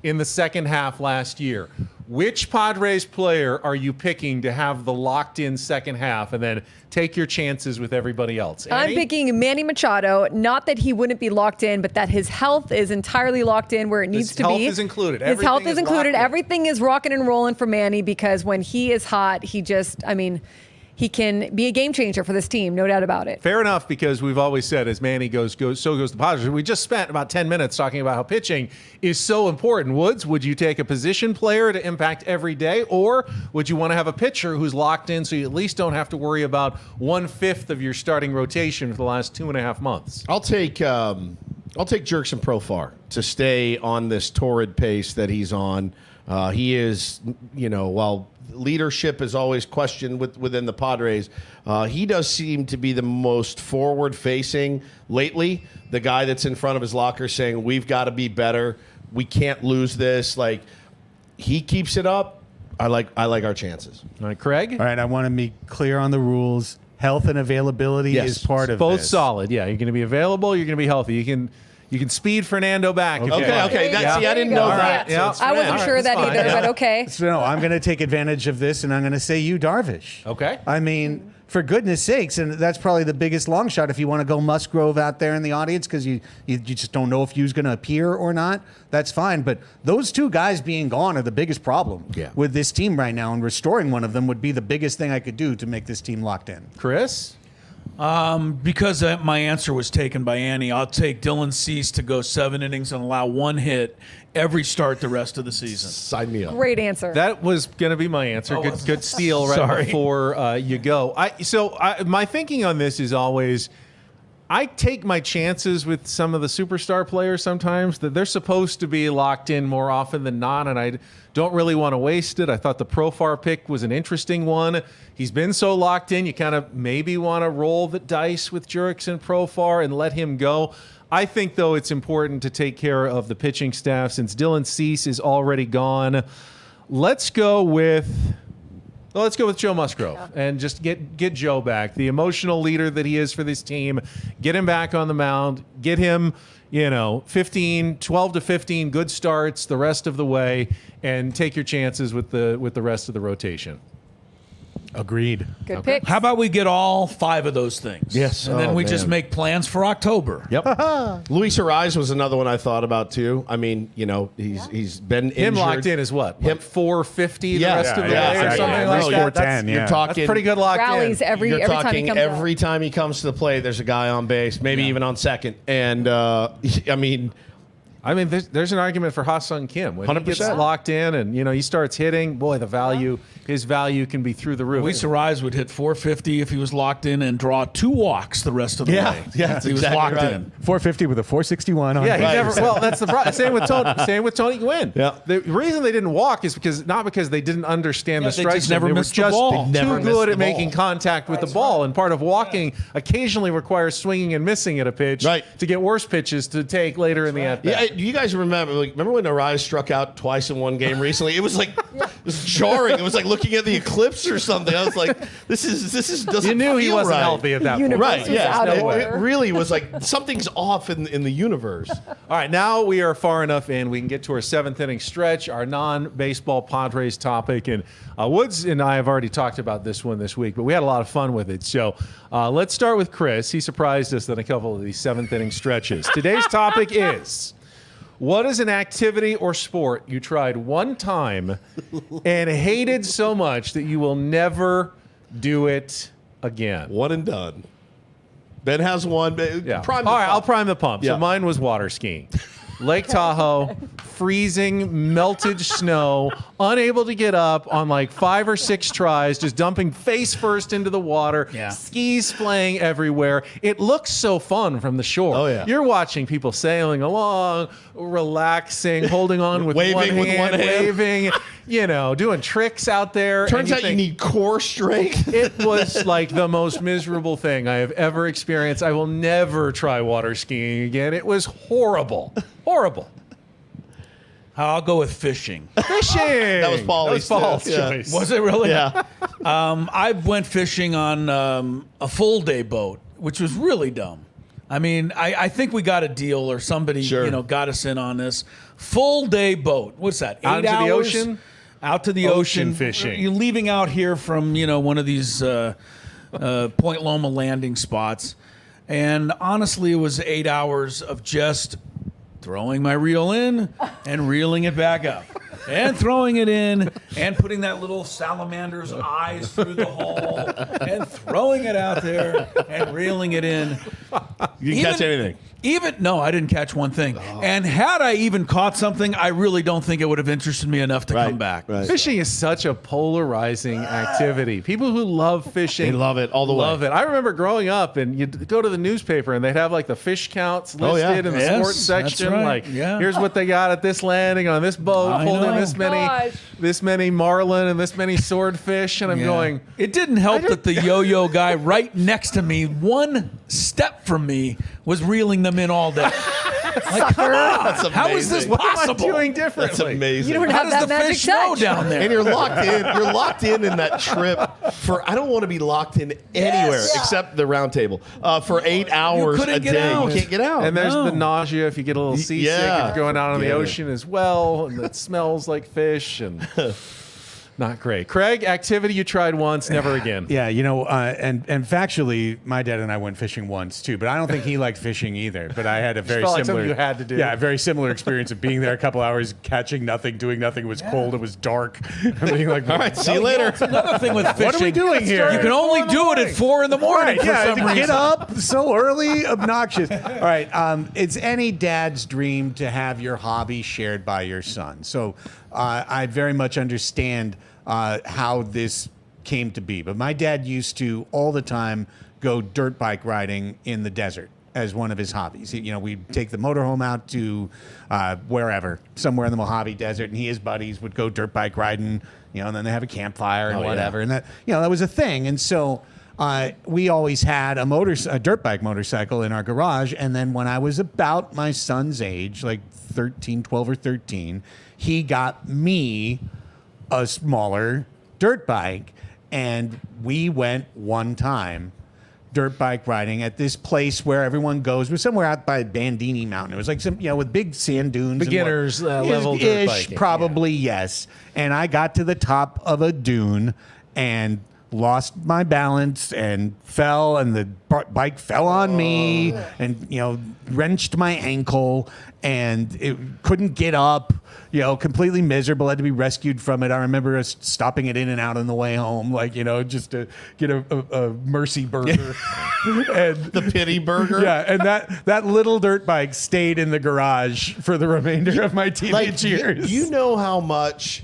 in the second half last year. Which Padres player are you picking to have the locked-in second half and then take your chances with everybody else? Annie? I'm picking Manny Machado. Not that he wouldn't be locked in, but that his health is entirely locked in where it needs to be. His health is included. His health Everything is included. locked in. Everything is rocking and rolling for Manny because when he is hot, he can be a game changer for this team, no doubt about it. Fair enough, because we've always said as Manny goes, so goes the Padres. We just spent about 10 minutes talking about how pitching is so important. Woods, would you take a position player to impact every day, or would you want to have a pitcher who's locked in so you at least don't have to worry about 1/5 of your starting rotation for the last 2.5 months? I'll take Jurickson Profar to stay on this torrid pace that he's on. He is, while leadership is always questioned within the Padres, he does seem to be the most forward-facing lately. The guy that's in front of his locker saying, we've got to be better. We can't lose this. Like, he keeps it up. I like our chances. All right, Craig? All right, I want to be clear on the rules. Health and availability Yes. is part of Both this. solid. Yeah, you're going to be available. You're going to be healthy. You can speed Fernando back. If you Okay, want. okay. Yeah. See, I didn't There know you go. that. Yeah. So I wasn't All sure right, that that's either, fine. but okay. So no, I'm going to take advantage of this, and I'm going to say you, Darvish. Okay. I mean, for goodness sakes, and that's probably the biggest long shot if you want to go Musgrove out there in the audience because you just don't know if you's going to appear or not. That's fine. But those two guys being gone are the biggest problem with this team right now, and restoring one of them would be the biggest thing I could do to make this team locked in. Chris? Because my answer was taken by Annie, I'll take Dylan Cease to go 7 innings and allow 1 hit every start the rest of the season. Sign me up. Great answer. That was going to be my answer. Oh, Good steal right sorry. before you go. My thinking on this is always, I take my chances with some of the superstar players sometimes that they're supposed to be locked in more often than not, and I don't really want to waste it. I thought the Profar pick was an interesting one. He's been so locked in, you kind of maybe want to roll the dice with Jurickson Profar and let him go. I think, though, it's important to take care of the pitching staff since Dylan Cease is already gone. Let's go with Joe Musgrove and just get Joe back. The emotional leader that he is for this team. Get him back on the mound. Get him, 12 to 15 good starts the rest of the way, and take your chances with the rest of the rotation. Agreed. Good pick. How about we get all 5 of those things? Yes. And then Oh, we just man. make plans for October. Yep. Luis Ariz was another one I thought about too. I mean, he's been injured. Him locked in is what? Him- Like 450 the Yeah, rest of the yeah, way or exactly. something Yeah, like no, that? 410, You're yeah. talking That's pretty good locked Rallies in. every You're time he talking comes every out. time he comes to the plate, there's a guy on base, maybe even on second. And I mean, there's an argument for Ha-Sung Kim. When he 100%. gets locked in and, he starts hitting, boy, his value can be through the roof. Luis Ariz would hit 450 if he was locked in and draw 2 walks the rest of the way. that's he was exactly locked right. in. 450 with a 461 on Yeah, he base. never. Well, that's the problem. Same with Tony Gwynn. Yeah. The reason they didn't walk is not because they didn't understand the they strike just zone. never They were missed the just ball. They never too missed good the at making ball. contact with the ball. And part of walking occasionally requires swinging and missing at a pitch Right. to get worse pitches to take later in the at Yeah, bat. you guys remember when Ariz struck out twice in one game recently? It was like it was jarring. It was like looking at the eclipse or something. I was like, this doesn't. You knew he feel wasn't right. healthy at that point. Universe Right? was Yeah. out of It order. really was like something's off in the universe. All right, now we are far enough in. We can get to our 7th inning stretch, our non-baseball Padres topic. And Woods and I have already talked about this one this week, but we had a lot of fun with it. So let's start with Chris. He surprised us in a couple of these 7th inning stretches. Today's topic is, what is an activity or sport you tried one time and hated so much that you will never do it again? One and done. Ben has one. Yeah. Prime All the right, pump. I'll prime the pump. Yeah. So mine was water skiing. Lake Tahoe, freezing, melted snow, unable to get up on like 5 or 6 tries, just dumping face first into the water, skis flying everywhere. It looks so fun from the shore. Oh, yeah. You're watching people sailing along, relaxing, holding on with Waving one with hand, one hand. waving, doing tricks out there. Turns and out you think, need core strength. it was like the most miserable thing I have ever experienced. I will never try water skiing again. It was horrible. Horrible. I'll go with fishing. Fishing. That was Paul's too. Yeah. choice. Was it really? Yeah. I went fishing on a full day boat, which was really dumb. I mean, I think we got a deal, or somebody got us in on this full day boat. What's that? 8 Out into the hours? ocean? Out to the Ocean ocean fishing. You're leaving out here from one of these Point Loma landing spots, and honestly, it was 8 hours of just throwing my reel in and reeling it back up. And throwing it in and putting that little salamander's eyes through the hole and throwing it out there and reeling it in. You didn't catch anything. No, I didn't catch one thing. And had I even caught something, I really don't think it would have interested me enough to come back. Right. Fishing is such a polarizing activity. People who love fishing, They love it all the way. Love it. I remember growing up, and you'd go to the newspaper, and they'd have like the fish counts listed Oh, yeah. in the Yes, sports that's section. right. Like, Yeah. here's what they got at this landing on this boat, I holding know. this many marlin and this many swordfish, and I'm Yeah. going. It didn't help that the yo-yo guy right next to me, one step from me, was reeling them in all day. Like, come on. That's How is this amazing. What am I possible? doing That's differently? amazing. You don't How have does that the magic fish know touch. down there? And you're locked in. You're locked in that trip for. I don't want to be locked in anywhere except the round table for 8 hours couldn't a get day. out. You can't get out. And there's No. the nausea if you get a little seasick Yeah. if you're going out on the Get it. ocean as well, and it smells like fish and not great. Craig, activity you tried once, never again. Yeah, and factually, my dad and I went fishing once too, but I don't think he liked fishing either. But I had a very felt like similar, something you had to do. Yeah, a very similar experience of being there a couple hours, catching nothing, doing nothing. It was cold, it was dark. And being like, All right, see you later. That's another thing with fishing. What are we doing here? You can only do it at 4 in the morning Right, for yeah, some to reason. get up so early, obnoxious. All right, it's any dad's dream to have your hobby shared by your son. So I very much understand how this came to be. But my dad used to all the time go dirt bike riding in the desert as one of his hobbies. We'd take the motorhome out to wherever, somewhere in the Mojave Desert, and he and his buddies would go dirt bike riding, and then they have a campfire and Oh, yeah. whatever. And that was a thing. And so we always had a dirt bike motorcycle in our garage. And then when I was about my son's age, like 12 or 13, he got me a smaller dirt bike, and we went one time dirt bike riding at this place where everyone goes. We're somewhere out by Bandini Mountain. It was like some, with big sand dunes. Beginners, and level dirt biking, probably, yes. And I got to the top of a dune and lost my balance and fell, and the bike fell on me and, wrenched my ankle, and it couldn't get up, completely miserable. Had to be rescued from it. I remember us stopping it in and out on the way home, like, just to get a mercy burger. And The pity burger. yeah, and that little dirt bike stayed in the garage for the remainder of my Like, teenage years. you know how much.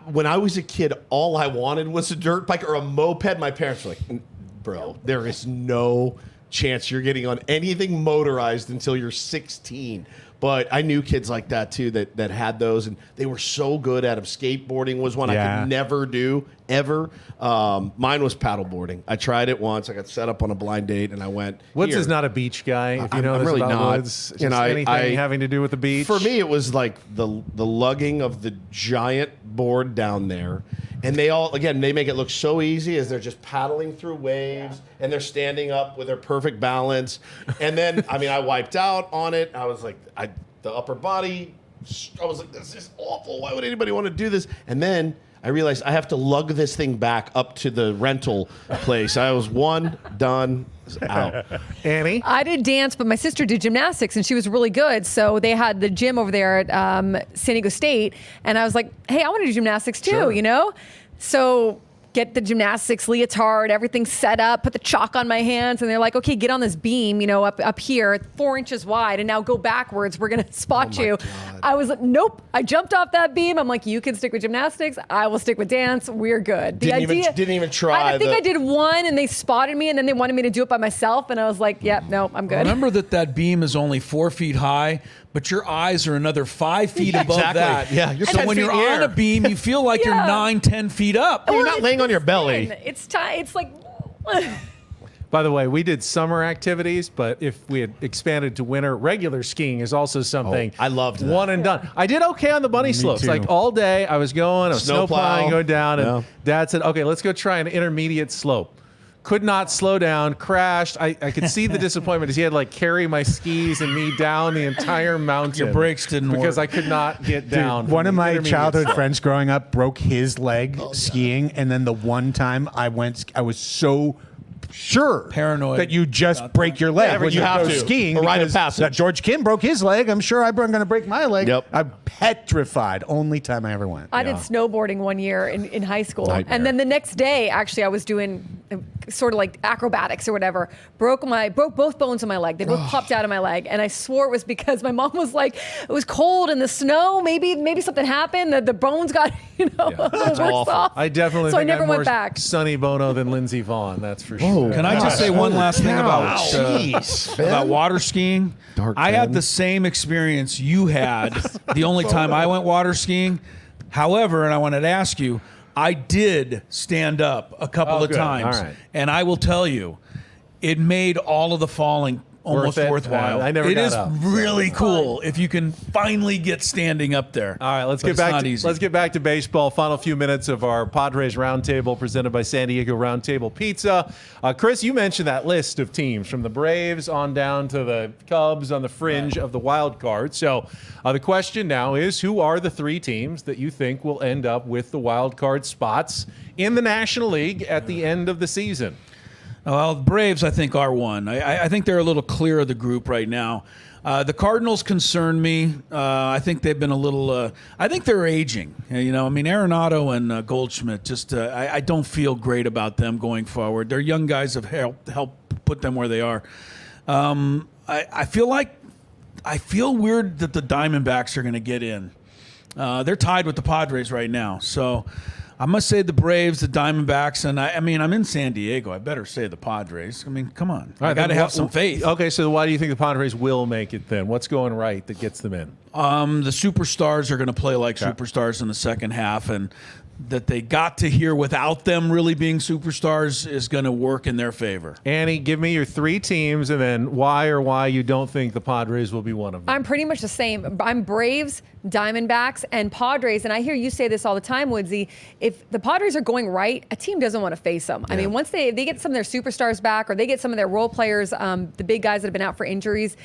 When I was a kid, all I wanted was a dirt bike or a moped. My parents were like, bro, there is no chance you're getting on anything motorized until you're 16. But I knew kids like that too that had those, and they were so good at them. Skateboarding was one I could never do, ever. Mine was paddleboarding. I tried it once. I got set up on a blind date, and I went. Woods "Here." is not a beach guy. If you I'm know this really about not. Woods, just And anything having to do with the beach. For me, it was like the lugging of the giant board down there. And they make it look so easy as they're just paddling through waves and they're standing up with their perfect balance. And then, I wiped out on it. I was like, the upper body, I was like, this is awful. Why would anybody want to do this? And then I realized I have to lug this thing back up to the rental place. I was done, out. Annie? I did dance, but my sister did gymnastics, and she was really good. So they had the gym over there at San Diego State, and I was like, hey, I want to do gymnastics too, Sure. So get the gymnastics leotard, everything set up, put the chalk on my hands, and they're like, okay, get on this beam, up here, 4 inches wide, and now go backwards. We're going to spot you. God. I was like, nope. I jumped off that beam. I'm like, you can stick with gymnastics. I will stick with dance. We're good. Didn't even try I think I did one, and they spotted me, and then they wanted me to do it by myself, and I was like, yep, no, I'm good. Remember that beam is only 4 feet high, but your eyes are another 5 feet above Exactly. that. Yeah, you're so 10 when feet you're in the on air. a beam, you feel like you're Yeah. 9-10 feet up. You're not it's laying on your the belly. spin. It's like. By the way, we did summer activities, but if we had expanded to winter, regular skiing is also something. I loved that. One and done. I did okay on the bunny slopes. too. Like all day, I was snow plowing, going down, and Yeah. Dad said, "Okay, let's go try an intermediate slope." Could not slow down, crashed. I could see the disappointment as he had like carry my skis and me down the entire mountain. Your brakes didn't because work. I could not get Dude, down. one from of the my intermediate childhood slope. friends growing up broke his leg skiing, and then the one time I went, I was so sure Paranoid that you just about break your leg Yeah, when you you have go to. skiing. A rite of because passage. that George Kim broke his leg. I'm sure I'm going to break my leg. Yep. I'm petrified. Only time I ever went. I did snowboarding one year in high school. Nightmare. And then the next day, actually, I was doing sort of like acrobatics or whatever. Broke both bones in my leg. They both popped out of my leg. And I swore it was because my mom was like, it was cold in the snow. Maybe something happened. The bones got, a little worse awful. off. I definitely So I think never I'm went more back. Sonny Bono than Lindsey Vonn. That's for sure. Can I just say one last thing Jeez, about Ben. water skiing? Dark I had Ben. the same experience you had the only time I went water skiing. However, and I wanted to ask you, I did stand up a couple Oh, of good. times. All right. And I will tell you, it made all of the falling almost Worth it? worthwhile. I never It got is up. really cool if you can finally get standing up there. All right, let's But get it's back. not To, easy. let's get back to baseball. Final few minutes of our Padres Roundtable, presented by San Diego Roundtable Pizza. Chris, you mentioned that list of teams from the Braves on down to the Cubs on the fringe of the wild card. So the question now is, who are the 3 teams that you think will end up with the wild card spots in the National League at the end of the season? Well, the Braves, I think, are one. I think they're a little clear of the group right now. The Cardinals concern me. I think they've been a little. I think they're aging. Arenado and Goldschmidt. Just, I don't feel great about them going forward. Their young guys have helped put them where they are. I feel weird that the Diamondbacks are going to get in. They're tied with the Padres right now, so. I must say the Braves, the Diamondbacks, and I'm in San Diego. I better say the Padres. Come on. I got to have some faith. Okay, so why do you think the Padres will make it then? What's going right that gets them in? The superstars are going to play like superstars in the second half, and that they got to here without them really being superstars is going to work in their favor. Annie, give me your 3 teams and then why you don't think the Padres will be one of them. I'm pretty much the same. I'm Braves, Diamondbacks, and Padres. And I hear you say this all the time, Woodsy. If the Padres are going right, a team doesn't want to face them. I mean, once they get some of their superstars back, or they get some of their role players, the big guys that have been out for injuries,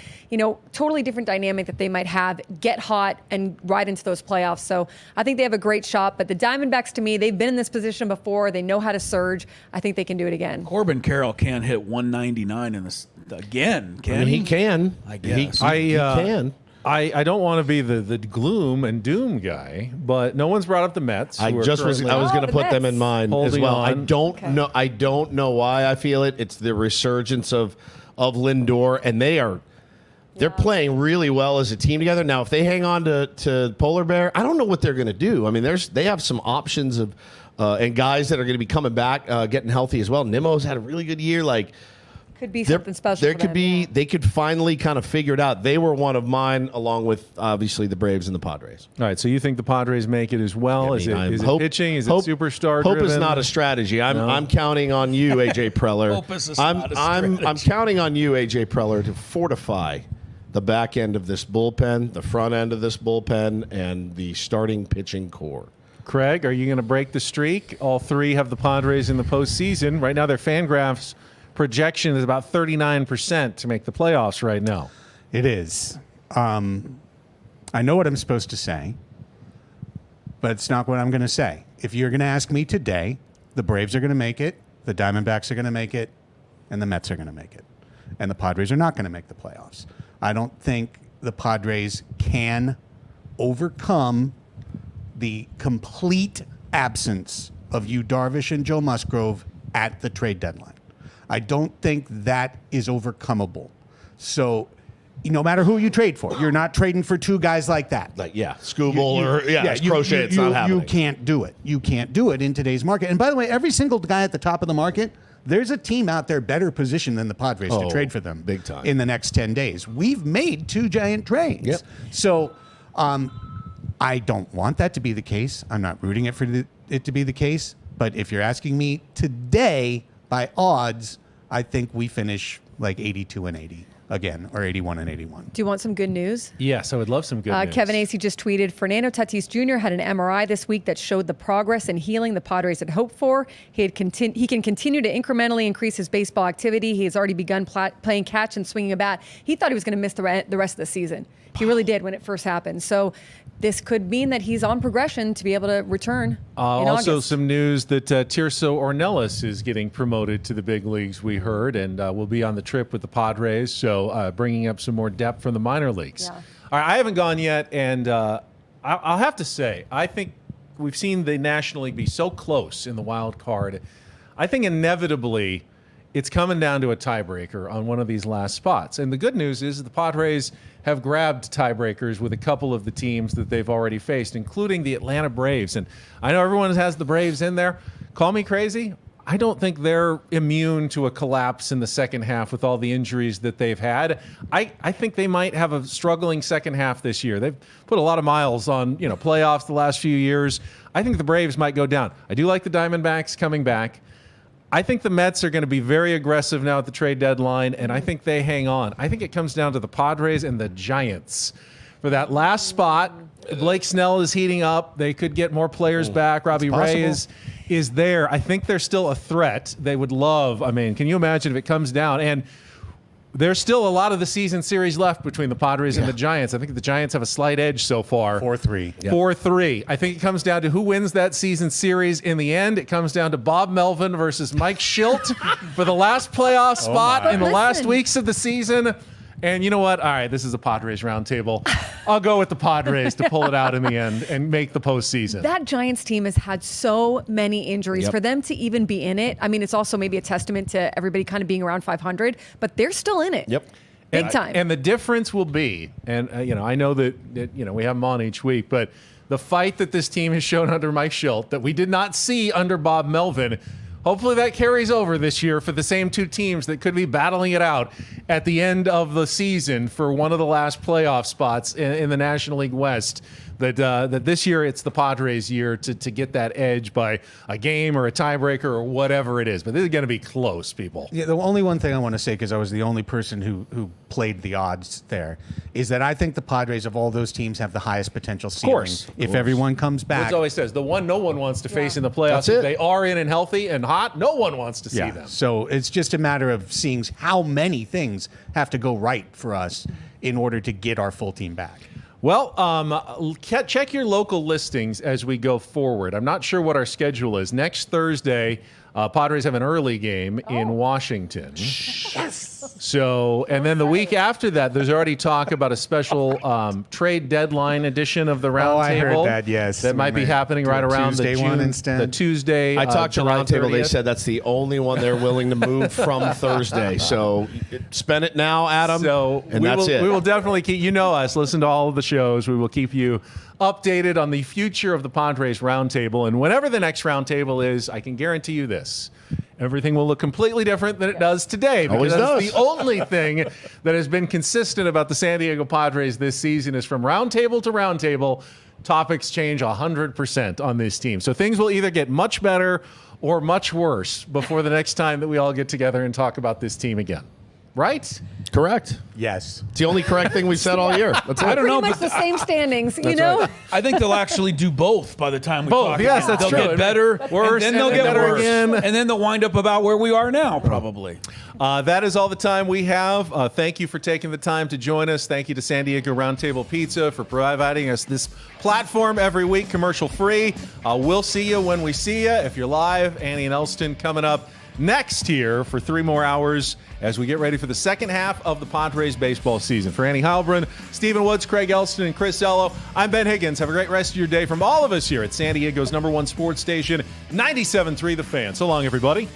totally different dynamic that they might have, get hot and ride into those playoffs. So I think they have a great shot. But the Diamondbacks, to me, they've been in this position before. They know how to surge. I think they can do it again. Corbin Carroll can't hit 199 in this again, can He can. I guess. He can. I don't want to be the gloom and doom guy, but no one's brought up the Mets. I who are was currently- going to the put them Mets. in mind as Holding well. on. I don't know why I feel it. It's the resurgence of Lindor, and they're playing really well as a team together. Now, if they hang on to Polar Bear, I don't know what they're going to do. I mean, they have some options of and guys that are going to be coming back, getting healthy as well. Nimmo's had a really good year. Could be something special. For them, yeah. They could finally kind of figure it out. They were one of mine, along with obviously the Braves and the Padres. All right, so you think the Padres make it as well? Is it pitching? Is it superstar Hope driven? is not a strategy. I'm counting on you, AJ Preller. Hope is not a I'm strategy. counting on you, AJ Preller, to fortify the back end of this bullpen, the front end of this bullpen, and the starting pitching core. Craig, are you going to break the streak? All 3 have the Padres in the postseason. Right now, their Fangraphs projection is about 39% to make the playoffs right now. It is. I know what I'm supposed to say, but it's not what I'm going to say. If you're going to ask me today, the Braves are going to make it, the Diamondbacks are going to make it, and the Mets are going to make it. And the Padres are not going to make the playoffs. I don't think the Padres can overcome the complete absence of Yu Darvish and Joe Musgrove at the trade deadline. I don't think that is overcomable. So no matter who you trade for, you're not trading for two guys like that. Like, Scooble Crochet, it's not happening. You can't do it. You can't do it in today's market. And by the way, every single guy at the top of the market, there's a team out there better positioned than the Padres to trade for them big time in the next 10 days. We've made 2 giant trades. Yep. So I don't want that to be the case. I'm not rooting it for it to be the case. But if you're asking me today, by odds, I think we finish like 82-80 again, or 81-81. Do you want some good news? Yes, I would love some good news. Kevin Acey just tweeted, Fernando Tatis Jr. had an MRI this week that showed the progress and healing the Padres had hoped for. He can continue to incrementally increase his baseball activity. He has already begun playing catch and swinging a bat. He thought he was going to miss the rest of the season. He really did when it first happened. So this could mean that he's on progression to be able to return in also, August. some news that Tirso Ornelas is getting promoted to the big leagues, we heard, and will be on the trip with the Padres, so bringing up some more depth from the minor leagues. Yeah. All right, I haven't gone yet, and I'll have to say, I think we've seen the National League be so close in the wild card. I think inevitably it's coming down to a tiebreaker on one of these last spots. And the good news is the Padres have grabbed tiebreakers with a couple of the teams that they've already faced, including the Atlanta Braves. And I know everyone has the Braves in there. Call me crazy. I don't think they're immune to a collapse in the second half with all the injuries that they've had. I think they might have a struggling second half this year. They've put a lot of miles on playoffs the last few years. I think the Braves might go down. I do like the Diamondbacks coming back. I think the Mets are going to be very aggressive now at the trade deadline, and I think they hang on. I think it comes down to the Padres and the Giants for that last spot. Blake Snell is heating up. They could get more players back. Robbie Ray is there. I think they're still a threat. They would love. I mean, can you imagine if it comes down? And there's still a lot of the season series left between the Padres and the Giants. I think the Giants have a slight edge so far. 4-3. 4-3. I think it comes down to who wins that season series in the end. It comes down to Bob Melvin versus Mike Schilt for the last playoff spot in the last weeks of the season. And you know what? All right, this is a Padres roundtable. I'll go with the Padres to pull it out in the end and make the postseason. That Giants team has had so many injuries. Yep. For them to even be in it, I mean, it's also maybe a testament to everybody kind of being around 500, but they're still in it. Yep. Big time. And the difference will be, and I know that we have them on each week, but the fight that this team has shown under Mike Schilt that we did not see under Bob Melvin, hopefully that carries over this year for the same two teams that could be battling it out at the end of the season for one of the last playoff spots in the National League West. That this year it's the Padres' year to get that edge by a game or a tiebreaker or whatever it is. But this is going to be close, people. Yeah, the only one thing I want to say, because I was the only person who played the odds there, is that I think the Padres of all those teams have the highest potential ceiling. If everyone comes back. Woods always says the one no one wants to face in the playoffs. That's it. If they are in and healthy and hot, no one wants to see them. So it's just a matter of seeing how many things have to go right for us in order to get our full team back. Well, check your local listings as we go forward. I'm not sure what our schedule is. Next Thursday, Padres have an early game in Washington. Yes. So, and then the week after that, there's already talk about a special trade deadline edition of the Roundtable. Oh, I heard that, yes. That might be happening right around Tuesday the one June, instead. the Tuesday. I talked to July Roundtable. They 30th. said that's the only one they're willing to move from Thursday. So spend it now, Adam. So and that's it. We will definitely keep, us, listen to all of the shows. We will keep you updated on the future of the Padres Roundtable. And whenever the next Roundtable is, I can guarantee you this. Everything will look completely different than it does today. Because Always that's does. the only thing that has been consistent about the San Diego Padres this season is from roundtable to roundtable, topics change 100% on this team. So things will either get much better or much worse before the next time that we all get together and talk about this team again. Right? Correct. Yes. It's the only correct thing we've said all year. That's I it. don't Pretty know, much but the same standings, you know? I think they'll actually do both by the time we Both, talk. yes, again. that's they'll true. get better, Worse, and then they'll and get then better worse again. and then they'll wind up about where we are now, probably. That is all the time we have. Thank you for taking the time to join us. Thank you to San Diego Roundtable Pizza for providing us this platform every week, commercial free. We'll see you when we see you. If you're live, Annie and Elston coming up next here for 3 more hours as we get ready for the second half of the Padres baseball season. For Annie Heilbrunn, Stephen Woods, Craig Elston, and Chris Ello, I'm Ben Higgins. Have a great rest of your day from all of us here at San Diego's #1 sports station, 97.3 The Fan. So long, everybody.